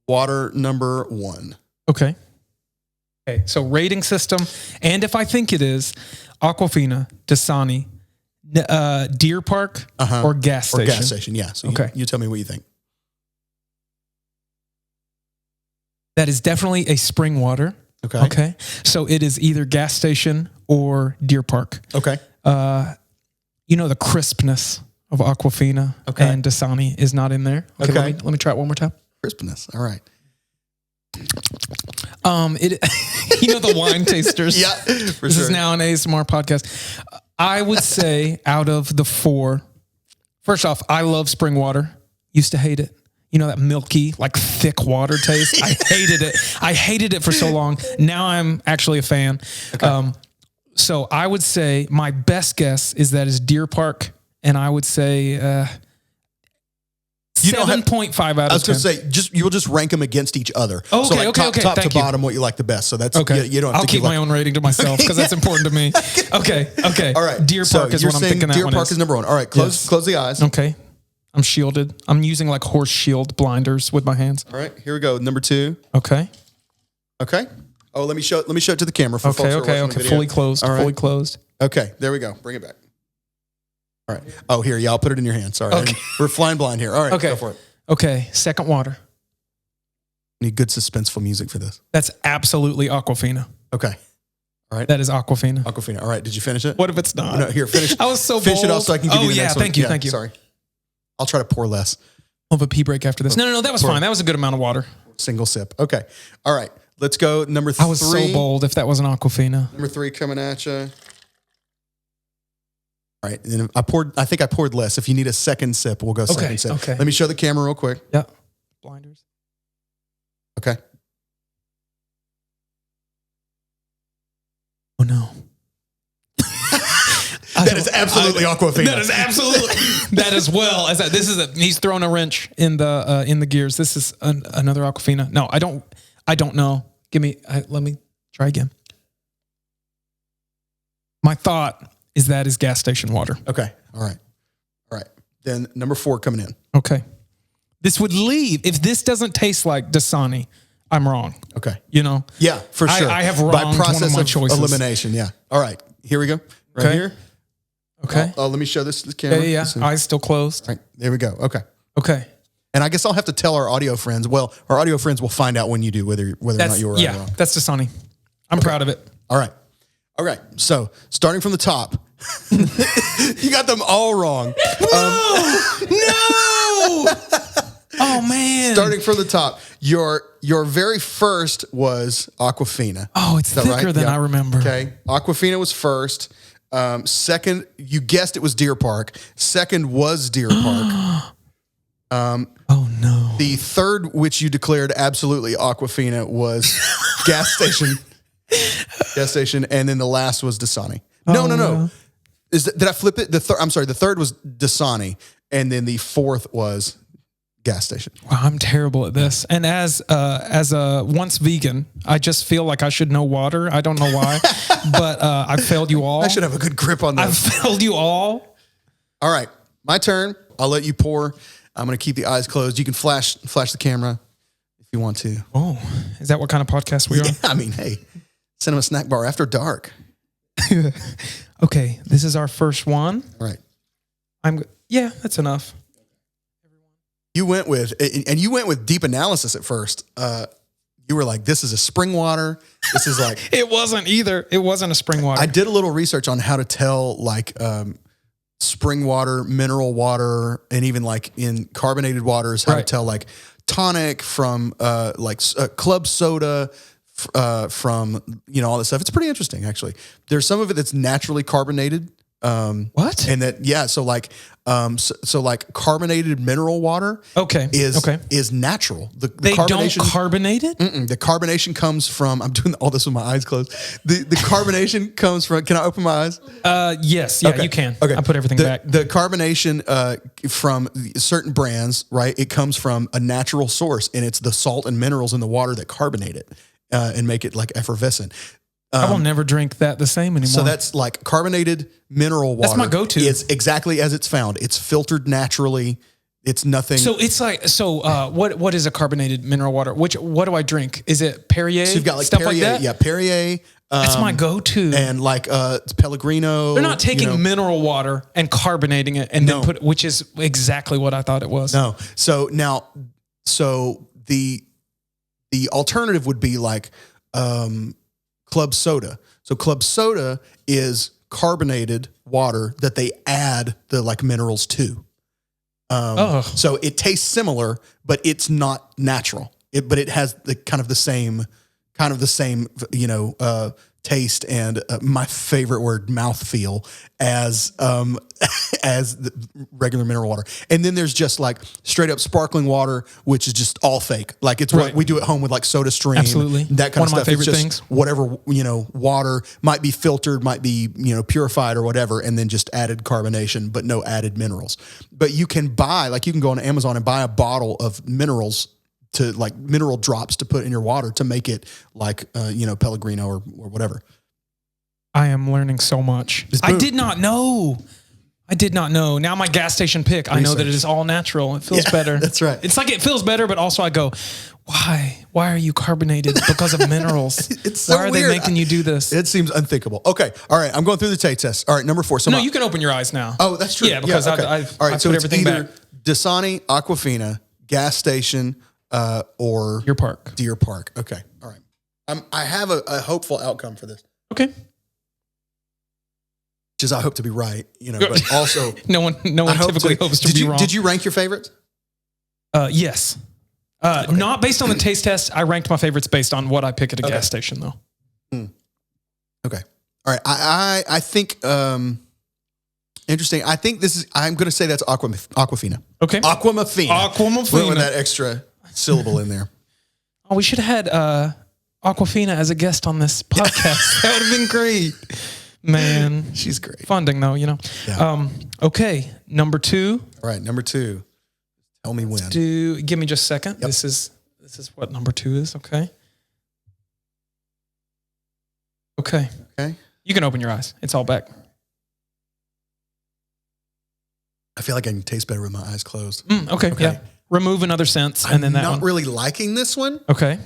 water number 1. Okay. So rating system, and if I think it is Aquafina, Dasani, Deer Park, or gas station. Or gas station, yeah. So you tell me what you think. That is definitely a spring water. Okay. So it is either gas station or Deer Park. Okay. The crispness of Aquafina and Dasani is not in there. Okay. Let me try it one more time. Crispness. All right. The wine tasters. Yeah, This is now an ASMR podcast. I would say out of the 4, first off, I love spring water. Used to hate it. That milky, thick water taste. I hated it. I hated it for so long. Now I'm actually a fan. Okay. So I would say my best guess is that is Deer Park, and I would say 7.5 out of 10. I was going to say, you'll just rank them against each other. Okay, top Thank to you. bottom, what you like the best. So that's okay. You don't have I'll to keep my own rating to myself because that's important to me. Okay. All right. Deer Park is what I'm thinking. Deer Park is number 1. All right. Close the eyes. Okay. I'm shielded. I'm using horse shield blinders with my hands. All right. Here we go. Number 2. Okay. Oh, let me show it to the camera for folks who are watching the video. Fully closed. All right. Fully closed. Okay. There we go. Bring it back. All right. Oh, here. Yeah, I'll put it in your hand. Sorry. Okay. We're flying blind here. All right. Okay. Go for it. Okay. Second water. Need good suspenseful music for this. That's absolutely Aquafina. Okay. All right. That is Aquafina. Aquafina. All right. Did you finish it? What if it's not? No, here, finish. I was so finish bold. it off so I can give you the next one. Thank you. Thank you. Sorry. I'll try to pour less. I'll have a pee break after this. No. That was fine. That was a good amount of water. Single sip. Okay. All right. Let's go. Number 3. I was so bold if that wasn't Aquafina. Number 3 coming at you. All right. And then I think I poured less. If you need a second sip, we'll go second sip. Okay. Let me show the camera real quick. Yeah. Blinders. Okay. Oh no. That is absolutely Aquafina. That is absolutely that as well as that. This is he's throwing a wrench in the gears. This is another Aquafina. No, I don't know. Let me try again. My thought is that is gas station water. Okay. All right. Then number 4 coming in. Okay. This would leave if this doesn't taste like Dasani. I'm wrong. Okay. You know? Yeah, for sure. I have wronged by process one of my of choices. elimination. Yeah. All right. Here we go. Right Okay. here. Okay. Let me show this to the camera. Yeah. Listen. Eyes still closed. All right. There we go. Okay. Okay. And I guess I'll have to tell our audio friends. Well, our audio friends will find out when you do whether or not you were right or wrong. That's Dasani. I'm proud of it. All right. So starting from the top, you got them all wrong. No. Oh man. Starting from the top, your very first was Aquafina. Oh, it's Is that thicker right? than Yeah. I remember. Okay. Aquafina was first. Second, you guessed it was Deer Park. Second was Deer Park. Oh no. The third, which you declared absolutely Aquafina, was gas station. Gas station, and then the last was Dasani. No. Did I flip it? I'm sorry. The third was Dasani, and then the fourth was gas station. Wow, I'm terrible at this. And as a once vegan, I just feel like I should know water. I don't know why, but I failed you all. I should have a good grip on I this. failed you all. All right, my turn. I'll let you pour. I'm going to keep the eyes closed. You can flash the camera if you want to. Oh, is that what kind of podcast we are? Yeah, I mean, hey, Cinema Snack Bar after dark. Okay, this is our first one. All right. Yeah, that's enough. You went with deep analysis at first. You were like, this is a spring water. This is like, It wasn't either. It wasn't a spring water. I did a little research on how to tell like spring water, mineral water, and even like in carbonated waters, how to Right. tell like tonic from club soda, from, all this stuff. It's pretty interesting, actually. There's some of it that's naturally carbonated. What? And that, yeah. So like carbonated mineral water is natural. They don't carbonate it? The carbonation comes from, I'm doing all this with my eyes closed. The carbonation comes from, can I open my eyes? Yes. Yeah, Okay. you can. Okay. I put everything back. The carbonation from certain brands, right? It comes from a natural source, and it's the salt and minerals in the water that carbonate it and make it like effervescent. I will never drink that the same anymore. So that's like carbonated mineral water. That's my go-to. It's exactly as it's found. It's filtered naturally. It's nothing. So it's like what is a carbonated mineral water? What do I drink? Is it Perrier? So you've got like stuff Perrier, like that? yeah, Perrier. That's my go-to. And like it's Pellegrino. They're not taking mineral water and carbonating it and then which is exactly what I thought it was. No. So now, the alternative would be like club soda. So club soda is carbonated water that they add the like minerals to. So it tastes similar, but it's not natural. But it has the kind of the same, taste and my favorite word, mouthfeel as the regular mineral water. And then there's just like straight up sparkling water, which is just all fake. Like it's what we do at home with like Soda Stream. Absolutely. That kind One of of my stuff. favorite It's just things. whatever, water might be filtered, might be, purified or whatever, and then just added carbonation, but no added minerals. But you can go on Amazon and buy a bottle of minerals to like mineral drops to put in your water to make it like, Pellegrino or whatever. I am learning so much. I did not know. Now my gas station pick, I know that it is all natural. It feels better. That's right. It's like it feels better, but also I go, why? Why are you carbonated? Because of minerals. It's so why are weird. they making you do this? It seems unthinkable. Okay. All right. I'm going through the taste test. All right. Number 4. So No, you can open your eyes now. Oh, that's true. Yeah, because okay. I've all right. So put it's everything either back. Dasani, Aquafina, gas station, or Deer Park. Deer Park. Okay. All right. I have a hopeful outcome for this, Okay. which is I hope to be right, but also No one typically hopes to be wrong. Did you rank your favorites? Yes. Not based on the taste test. I ranked my favorites based on what I pick at a gas station, though. Okay. All right. I think interesting. I think I'm going to say that's Aquafina. Okay. Aquamafina. Aquamafina. Went with that extra syllable in there. Oh, we should have had Aquafina as a guest on this podcast. That would have been great. Man. She's great. Funding though, you know. Yeah. Okay, number 2. All right, number 2. Tell me when. Give me just a second. Yep. This is what number 2 is, okay? Okay. Okay. You can open your eyes. It's all back. I feel like I can taste better with my eyes closed. Okay, yeah. Remove another sense and then that I'm one. not really liking this one, Okay.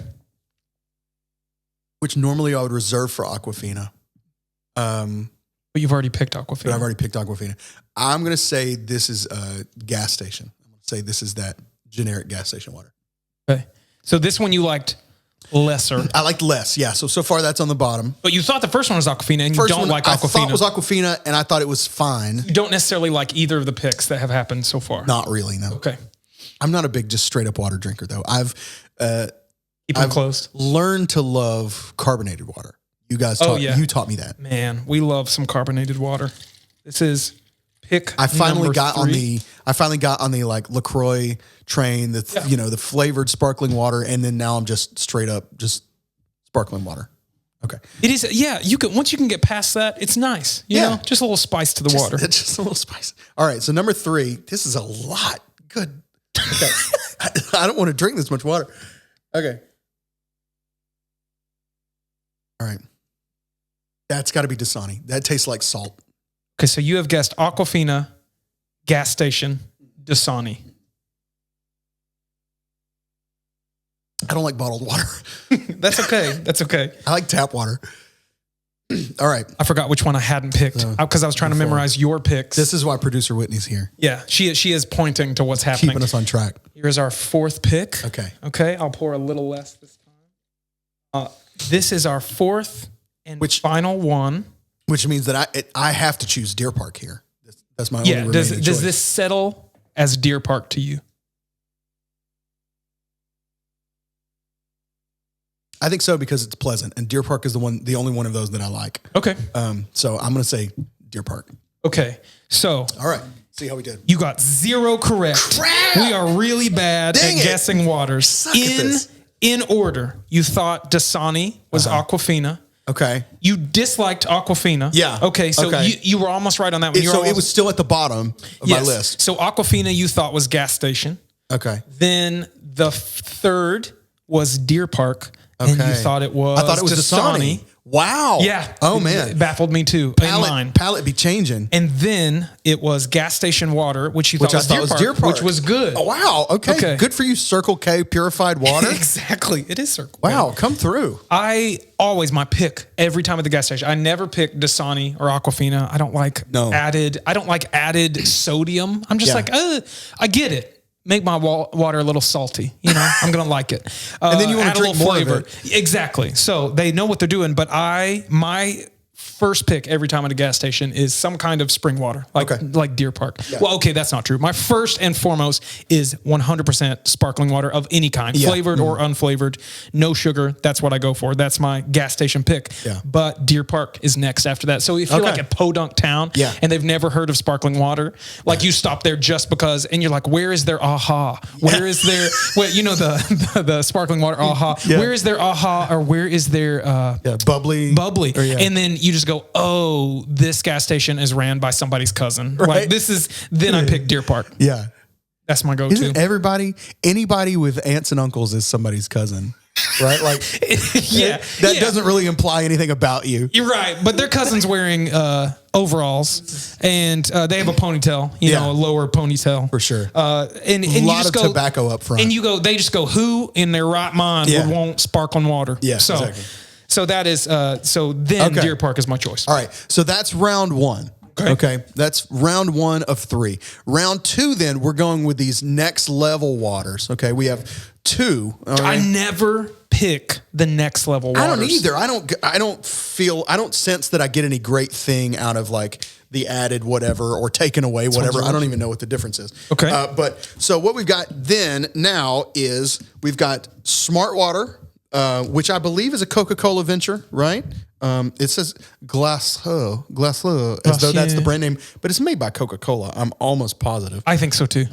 which normally I would reserve for Aquafina. But you've already picked Aquafina. But I've already picked Aquafina. I'm going to say this is a gas station. I'm going to say this is that generic gas station water. Okay. So this one you liked lesser. I liked less, yeah. So far that's on the bottom. But you thought the first one was Aquafina and you First don't one like I Aquafina. thought was Aquafina, and I thought it was fine. You don't necessarily like either of the picks that have happened so far. Not really, no. Okay. I'm not a big just straight up water drinker, though. Keep them closed. learned to love carbonated water. You guys you taught me that. Man, we love some carbonated water. This is pick I finally number got 3. on the like LaCroix train, the flavored sparkling water, and then now I'm just straight up just sparkling water. Okay. It is, yeah, you can, once you can get past that, it's nice. You know, just a little spice to the water. It's just a little spice. All right, so number 3, this is a lot. Good. Okay. I don't want to drink this much water. Okay. All right. That's got to be Dasani. That tastes like salt. Okay, so you have guessed Aquafina, gas station, Dasani. I don't like bottled water. That's okay. That's okay. I like tap water. All right. I forgot which one I hadn't picked because I was trying to memorize your picks. This is why Producer Whitney's here. Yeah, she is pointing to what's happening. Keeping us on track. Here's our 4th pick. Okay. Okay, I'll pour a little less this time. This is our 4th and final one. Which means that I have to choose Deer Park here. That's my only remaining does choice. this settle as Deer Park to you? I think so because it's pleasant, and Deer Park is the only one of those that I like. Okay. So I'm going to say Deer Park. Okay. So. All right. See how we did. You got 0 correct. Crap! We are really bad at guessing waters. Suck at this. In order, you thought Dasani was Aquafina. Okay. You disliked Aquafina. Yeah. Okay. So you were almost right on that one. It was still at the bottom of my list. So Aquafina you thought was gas station. Okay. Then the 3rd was Deer Park. Okay. And you thought it was I thought it was Dasani. Wow. Yeah. Oh, man. It baffled me too. Palette be changing. And then it was gas station water, which you thought was Deer Park, which was good. Oh, wow. Okay. Good for you, Circle K purified water. Exactly. It is Circle K. Wow. Come through. My pick every time at the gas station. I never pick Dasani or Aquafina. I don't like added sodium. I'm just I get it. Make my water a little salty. You know, I'm going to like it. And then you want add to drink a little more flavor. of it. Exactly. So they know what they're doing. But my first pick every time at a gas station is some kind of spring water, like Deer Park. Yeah. Well, okay, that's not true. My first and foremost is 100% sparkling water of any kind, flavored or unflavored, no sugar. That's what I go for. That's my gas station pick. Yeah. But Deer Park is next after that. So if you're like a podunk town and they've never heard of sparkling water, like you stop there just because, and you're like, where is their aha? Where is their, the sparkling water aha? Yeah. Where is their aha or where is their bubbly? Or, and then you just go, oh, this gas station is ran by somebody's cousin. Right. Like then I pick Deer Park. Yeah. That's my go-to. Isn't anybody with aunts and uncles is somebody's cousin, right? Like, that doesn't really imply anything about you. You're right. But their cousin's wearing overalls and they have a ponytail, a lower ponytail. For sure. And a lot of tobacco up front. And they just go, who in their right mind would want sparkling water? Yeah, exactly. So that is, Deer Park is my choice. All right. So that's round 1. Okay. That's round 1 of 3. Round 2, then we're going with these next level waters. Okay. We have 2. Right? I never pick the next level waters. I don't either. I don't sense that I get any great thing out of like the added whatever or taken away whatever. I don't even know what the difference is. Okay. But so what we've got then now is we've got Smart Water, which I believe is a Coca-Cola venture, right? It says Glacier, as though that's the brand name, but it's made by Coca-Cola. I'm almost positive. I think so too.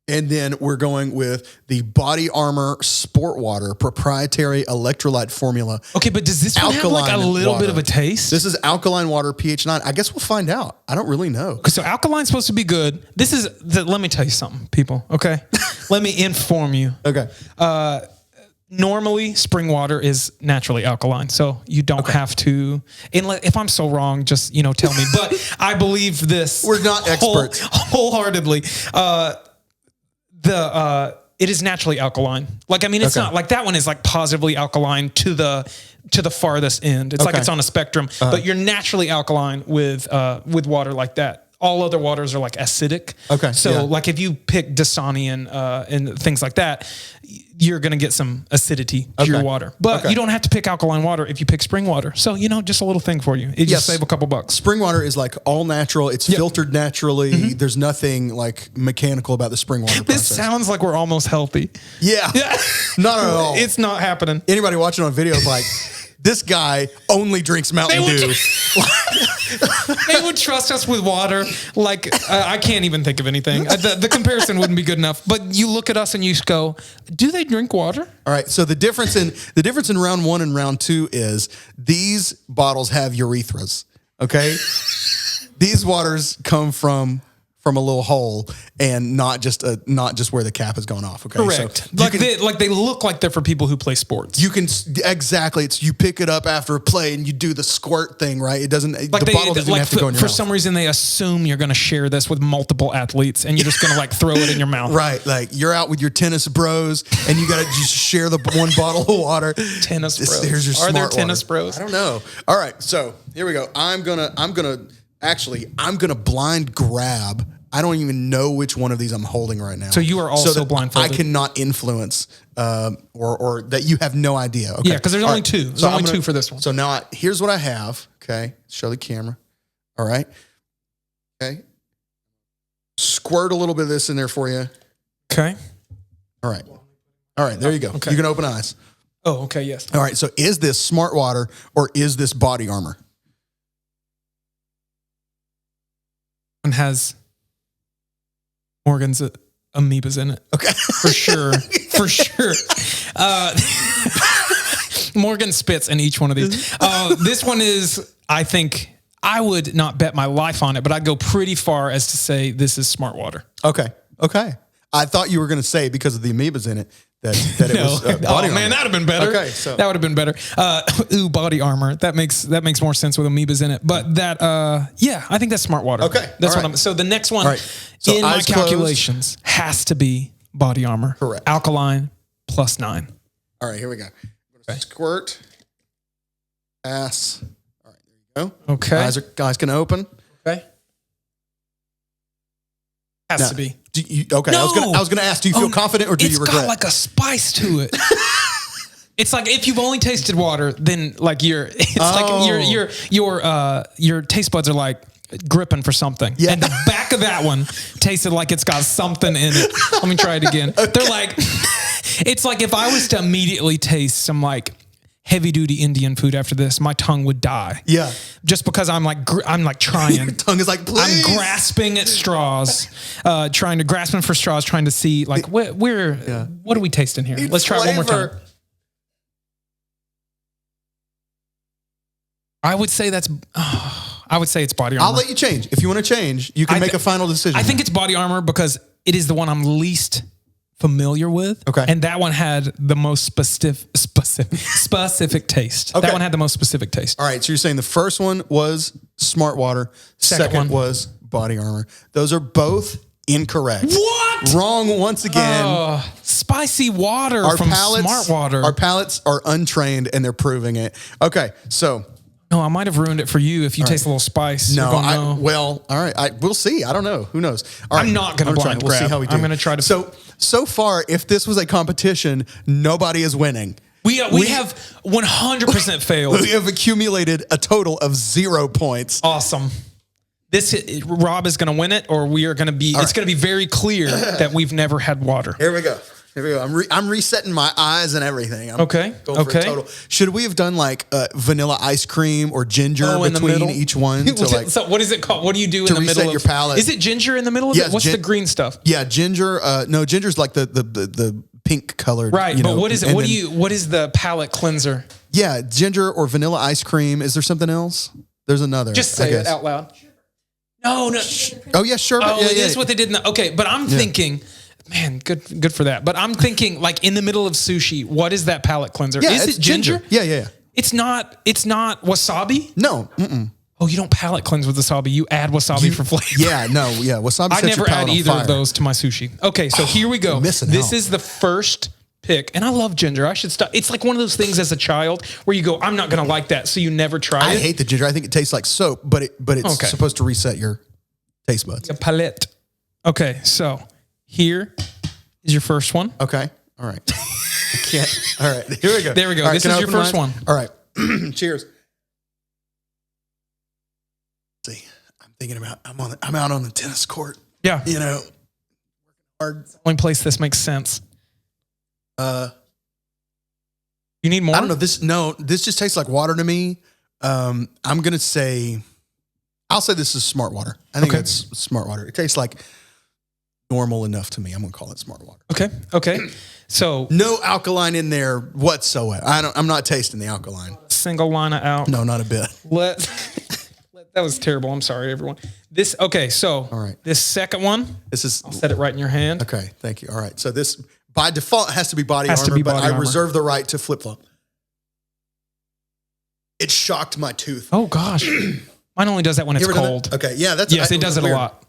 And then we're going with the Body Armor Sport Water proprietary electrolyte formula. Okay, but does this one have like a Alkaline little bit water. of a taste? This is alkaline water, pH 9. I guess we'll find out. I don't really know. So alkaline's supposed to be good. Let me tell you something, people, okay? Let me inform you. Okay. Normally, spring water is naturally alkaline, so you don't have to. If I'm so wrong, just tell me. But I believe this. We're not experts. Wholeheartedly. It is naturally alkaline. Like, I mean, it's not like that one is like positively alkaline to the farthest end. It's like it's on a spectrum, but you're naturally alkaline with water like that. All other waters are like acidic. Okay. So like if you pick Dasani and things like that, you're going to get some acidity to your water. But you don't have to pick alkaline water if you pick spring water. So, just a little thing for you. It just save a couple bucks. Spring water is like all natural. It's filtered naturally. There's nothing like mechanical about the spring water process. This sounds like we're almost healthy. Yeah. Not at all. It's not happening. Anybody watching on video is like, this guy only drinks Mountain Dew. They would trust us with water. Like, I can't even think of anything. The comparison wouldn't be good enough. But you look at us and you go, do they drink water? All right. So the difference in round 1 and round 2 is these bottles have urethras. Okay. These waters come from a little hole and not just where the cap has gone off. Okay. Correct. So they look like they're for people who play sports. You can exactly. It's you pick it up after a play and you do the squirt thing, right? It doesn't. Like the bottle doesn't have to go in your for mouth. some reason, they assume you're going to share this with multiple athletes, and you're just going to like throw it in your mouth. Right. Like you're out with your tennis bros and you got to just share the one bottle of water. Tennis bros. There's your Are there smart tennis water. bros? I don't know. All right. So here we go. I'm gonna blind grab. I don't even know which one of these I'm holding right now. So you are also that blindfolded. I cannot influence, or that you have no idea. Okay. Yeah, because there's only two. There's only two for this one. So now here's what I have. Okay, show the camera. All right. Okay. Squirt a little bit of this in there for you. Okay. All right. All right. There you go. Okay. You can open eyes. Oh, okay. Yes. All right. So is this Smart Water or is this Body Armor? One has Morgan's amoebas in it. Okay. For sure. For sure. Morgan spits in each one of these. This one is, I think, I would not bet my life on it, but I'd go pretty far as to say this is Smart Water. Okay. Okay. I thought you were going to say because of the amoebas in it that it was Body Armor. Man, that'd have been better. Okay, so that would have been better. Body Armor. That makes more sense with amoebas in it. But that, I think that's Smart Water. Okay, that's all what right. So the next one All right. So in my eyes closed. calculations has to be Body Armor. Correct. Alkaline +9. All right, here we go. Squirt. Pass. All right, there you go. Okay. Guys can open. Okay. Has to be. Okay. No. I was gonna ask, do you feel confident or do you regret? It's got like a spice to it. It's like if you've only tasted water, then like your taste buds are like gripping for something. Yeah. And the back of that one tasted like it's got something in it. Let me try it again. Okay. They're like, it's like if I was to immediately taste some like heavy duty Indian food after this, my tongue would die. Yeah. Just because I'm like trying. Your tongue is like, please. I'm grasping at straws, grasping for straws, trying to see like what are we tasting here? Let's try it one more time. I would say it's Body Armor. I'll let you change. If you want to change, you can make a final decision. I think it's Body Armor because it is the one I'm least familiar with. Okay. And that one had the most specific taste. Okay. That one had the most specific taste. All right. So you're saying the first one was Smart Water. Second one was Body Armor. Those are both incorrect. What? Wrong once again. Spicy water from Smart Water. Our palates are untrained and they're proving it. Okay. So. No, I might have ruined it for you if you taste a little spice. No, all right. We'll see. I don't know. Who knows? All right. I'm not going to blind grab. We'll see how we do. I'm going to try to. So far, if this was a competition, nobody is winning. We have 100% failed. We have accumulated a total of 0 points. Awesome. Rob is going to win it, or we are going to be. It's going to be very clear that we've never had water. Here we go. Here we go. I'm resetting my eyes and everything. I'm Okay. going for a total. Should we have done like vanilla ice cream or ginger in the middle? between each one? To like, So what is it called? What do you do in the middle of your palate? Is it ginger in the middle of Yes, it? What's the green stuff? Yeah, ginger. No, ginger's like the pink colored. Right, you but know, what is it? What is the palate cleanser? Yeah, ginger or vanilla ice cream. Is there something else? There's another. Just say it out loud. No. Oh yeah, sure. Oh, yeah, it is what they did in the. Okay, but I'm thinking, man, good for that. But I'm thinking, like in the middle of sushi, what is that palate cleanser? Yeah, Is it's it ginger? Yeah. It's not wasabi. No. Mm-mm. Oh, you don't palate cleanse with wasabi. You add wasabi for flavor. Yeah, no, yeah. Wasabi. I sets your never add palate on either fire. of those to my sushi. Okay, so here we go. This is the first pick, and I love ginger. I should stop. It's like one of those things as a child where you go, I'm not going to like that, so you never try it. I hate the ginger. I think it tastes like soap, but it's supposed to reset your taste buds. A palette. Okay, so here is your first one. Okay, all right. I can't. All right, here we go. There we go. All right, This is your first one. All right. Cheers. See, I'm thinking about. I'm out on the tennis court. Yeah. You know, hard. Only place this makes sense. You need more? I don't know. This just tastes like water to me. I'm gonna say, I'll say this is smart water. I think it's smart water. It tastes like normal enough to me. I'm gonna call it smart water. Okay. So no alkaline in there whatsoever. I'm not tasting the alkaline. Single line out. No, not a bit. That was terrible. I'm sorry, everyone. So all right. This second one, I'll set it right in your hand. Okay, thank you. All right. So this by default has to be body Has to armor, be but body I armor. reserve the right to flip flop. It shocked my tooth. Oh gosh. Mine only does that when it's You ever done cold. that? Okay, yeah, that's Yes, it does it weird. a lot.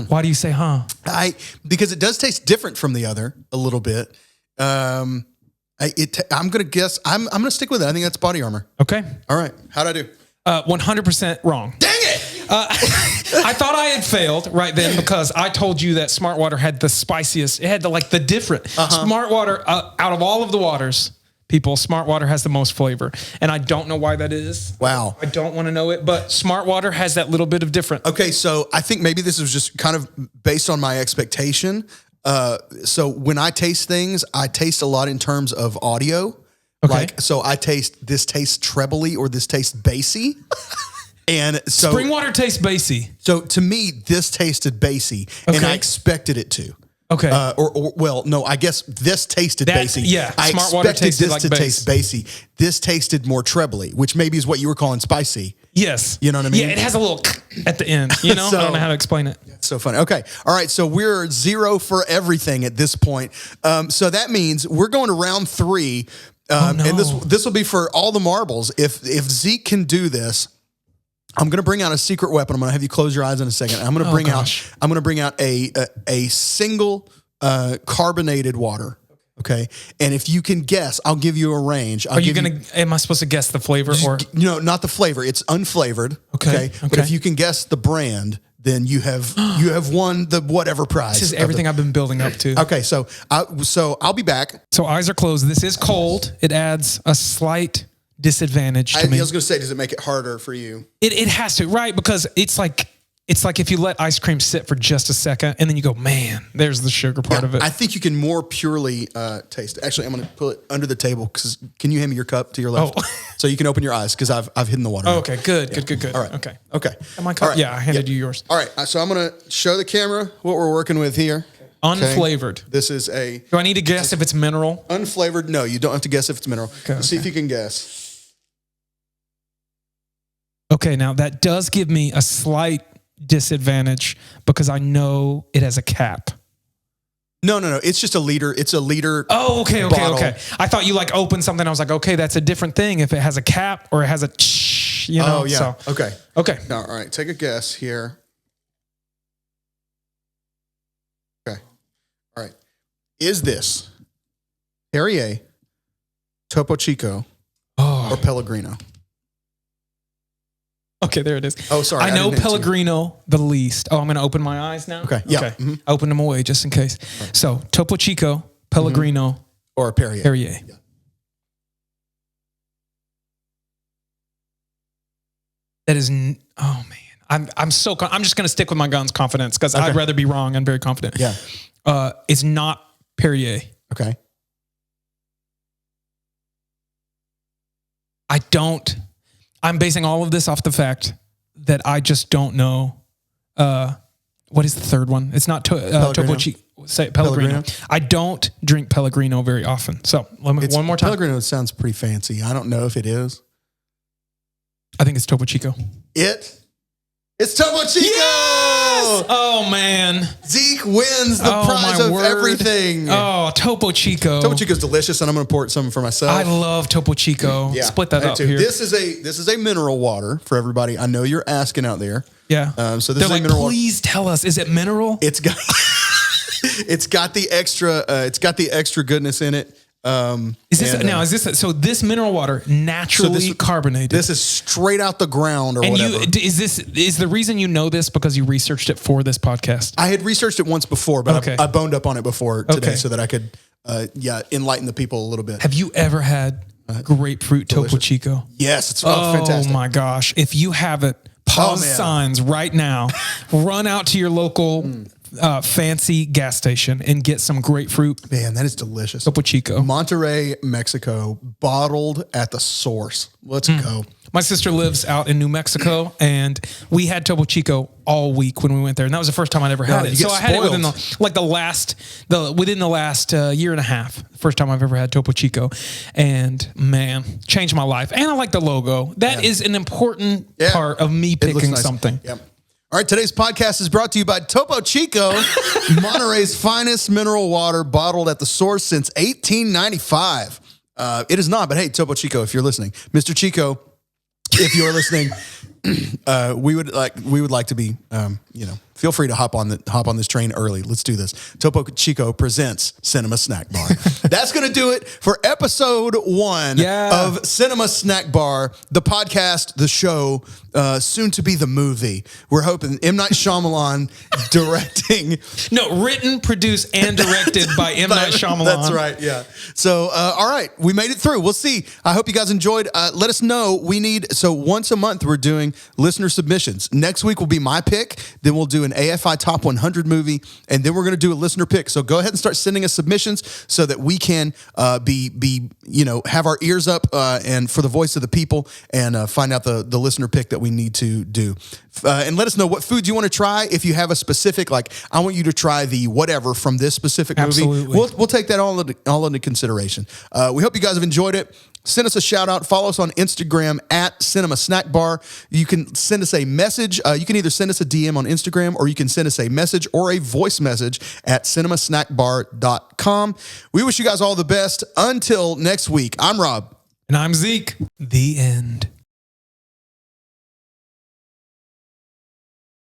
Why do you say huh? Because it does taste different from the other a little bit. I'm gonna guess. I'm gonna stick with it. I think that's body armor. Okay. All right. How'd I do? 100% wrong. Dang it! I thought I had failed right then because I told you that Smart Water had the spiciest. It had the different. Smart Water, out of all of the waters, people, Smart Water has the most flavor. And I don't know why that is. Wow. I don't want to know it, but Smart Water has that little bit of different. Okay, so I think maybe this was just kind of based on my expectation. So when I taste things, I taste a lot in terms of audio. Okay. Like, so this tastes trebly or this tastes bassy. And so Spring water tastes bassy. So to me, this tasted bassy, and I expected it to. Okay. No, I guess this tasted bassy. Yeah, I Smart Water expected tasted this like to bass. taste bassy. This tasted more trebly, which maybe is what you were calling spicy. Yes. You know what I mean? Yeah, it has a little at the end. You know, I don't know how to explain it. So funny. Okay. All right. So we're 0 for everything at this point. So that means we're going to round 3. And this will be for all the marbles. If Zeke can do this, I'm going to bring out a secret weapon. I'm going to have you close your eyes in a second. I'm going to bring out a single carbonated water. Okay. And if you can guess, I'll give you a range. Am I supposed to guess the flavor or? No, not the flavor. It's unflavored. Okay. But if you can guess the brand, then you have won the whatever prize. This is everything I've been building up to. Okay. So I'll be back. So eyes are closed. This is cold. It adds a slight disadvantage to me. I was going to say, does it make it harder for you? It has to, right? Because it's like if you let ice cream sit for just a second and then you go, man, there's the sugar part of it. I think you can more purely taste it. Actually, I'm going to put it under the table because can you hand me your cup to your left? So you can open your eyes because I've hidden the water. Oh, okay, good. All right. Okay. My cup? Right. Yeah, I handed you yours. All right. So I'm going to show the camera what we're working with here. Unflavored. Okay. This is Do I need to guess if it's mineral? Unflavored. No, you don't have to guess if it's mineral. Okay, Let's see if you can guess. Okay, now that does give me a slight disadvantage because I know it has a cap. No. It's just a liter. It's a liter. Oh, okay. bottle. I thought you opened something. I was like, okay, that's a different thing if it has a cap or it has a, you know. Oh, yeah. So. Okay. Now, all right. Take a guess here. Okay. All right. Is this Perrier, Topo Chico, or Pellegrino? Okay, there it is. Oh, sorry. I know didn't answer. Pellegrino the least. Oh, I'm going to open my eyes now? Okay, yeah. Okay. Open them away just in case. Right. So, Topo Chico, Pellegrino, or Perrier. Yeah. That is, oh man, I'm just going to stick with my guns confidence because I'd rather be wrong and very confident. Yeah. It's not Perrier. Okay. I'm basing all of this off the fact that I just don't know. What is the third one? It's not Topo Chico. Say Pellegrino. I don't drink Pellegrino very often. So one more time. Pellegrino sounds pretty fancy. I don't know if it is. I think it's Topo Chico. It's Topo Chico! Yes! Oh, man. Zeke wins the prize of everything. Oh, Topo Chico. Topo Chico's delicious, and I'm going to pour some for myself. I love Topo Chico. Yeah, split that up here. This is a mineral water for everybody. I know you're asking out there. Yeah. So this is a mineral water. Please tell us, is it mineral? It's got the extra goodness in it. Is this so this mineral water naturally carbonated? This is straight out the ground or whatever. Is the reason you know this because you researched it for this podcast? I had researched it once before, but I boned up on it before today so that I could enlighten the people a little bit. Have you ever had grapefruit Topo Chico? Yes, it's fantastic. Oh my gosh. If you haven't, pause signs right now. Run out to your local fancy gas station and get some grapefruit. Man, that is delicious. Topo Chico. Monterrey, Mexico, bottled at the source. Let's go. My sister lives out in New Mexico, and we had Topo Chico all week when we went there, and that was the first time I'd ever had it. So I had it within the last year and a half. First time I've ever had Topo Chico, and man, changed my life. And I like the logo. That is an important part of me picking something. Yep. All right, today's podcast is brought to you by Topo Chico, Monterey's finest mineral water, bottled at the source since 1895. It is not, but hey, Topo Chico, if you're listening, Mr. Chico, if you're listening, we would like to be, feel free to hop on this train early. Let's do this. Topo Chico presents Cinema Snack Bar. That's going to do it for episode 1 of Cinema Snack Bar, the podcast, the show, soon to be the movie. We're hoping M. Night Shyamalan directing. No, written, produced, and directed by M. Night Shyamalan. That's right. Yeah. So, all right, we made it through. We'll see. I hope you guys enjoyed. Let us know. So once a month, we're doing listener submissions. Next week will be my pick. Then we'll do an AFI Top 100 movie, and then we're going to do a listener pick. So go ahead and start sending us submissions so that we can have our ears up and for the voice of the people and find out the listener pick that we need to do. And let us know what foods you want to try. If you have a specific, I want you to try the whatever from this specific movie. Absolutely. We'll take that all into consideration. We hope you guys have enjoyed it. Send us a shout out. Follow us on Instagram at Cinema Snack Bar. You can send us a message. You can either send us a DM on Instagram or you can send us a message or a voice message at cinemasnackbar.com. We wish you guys all the best. Until next week, I'm Rob. And I'm Zeke. The end.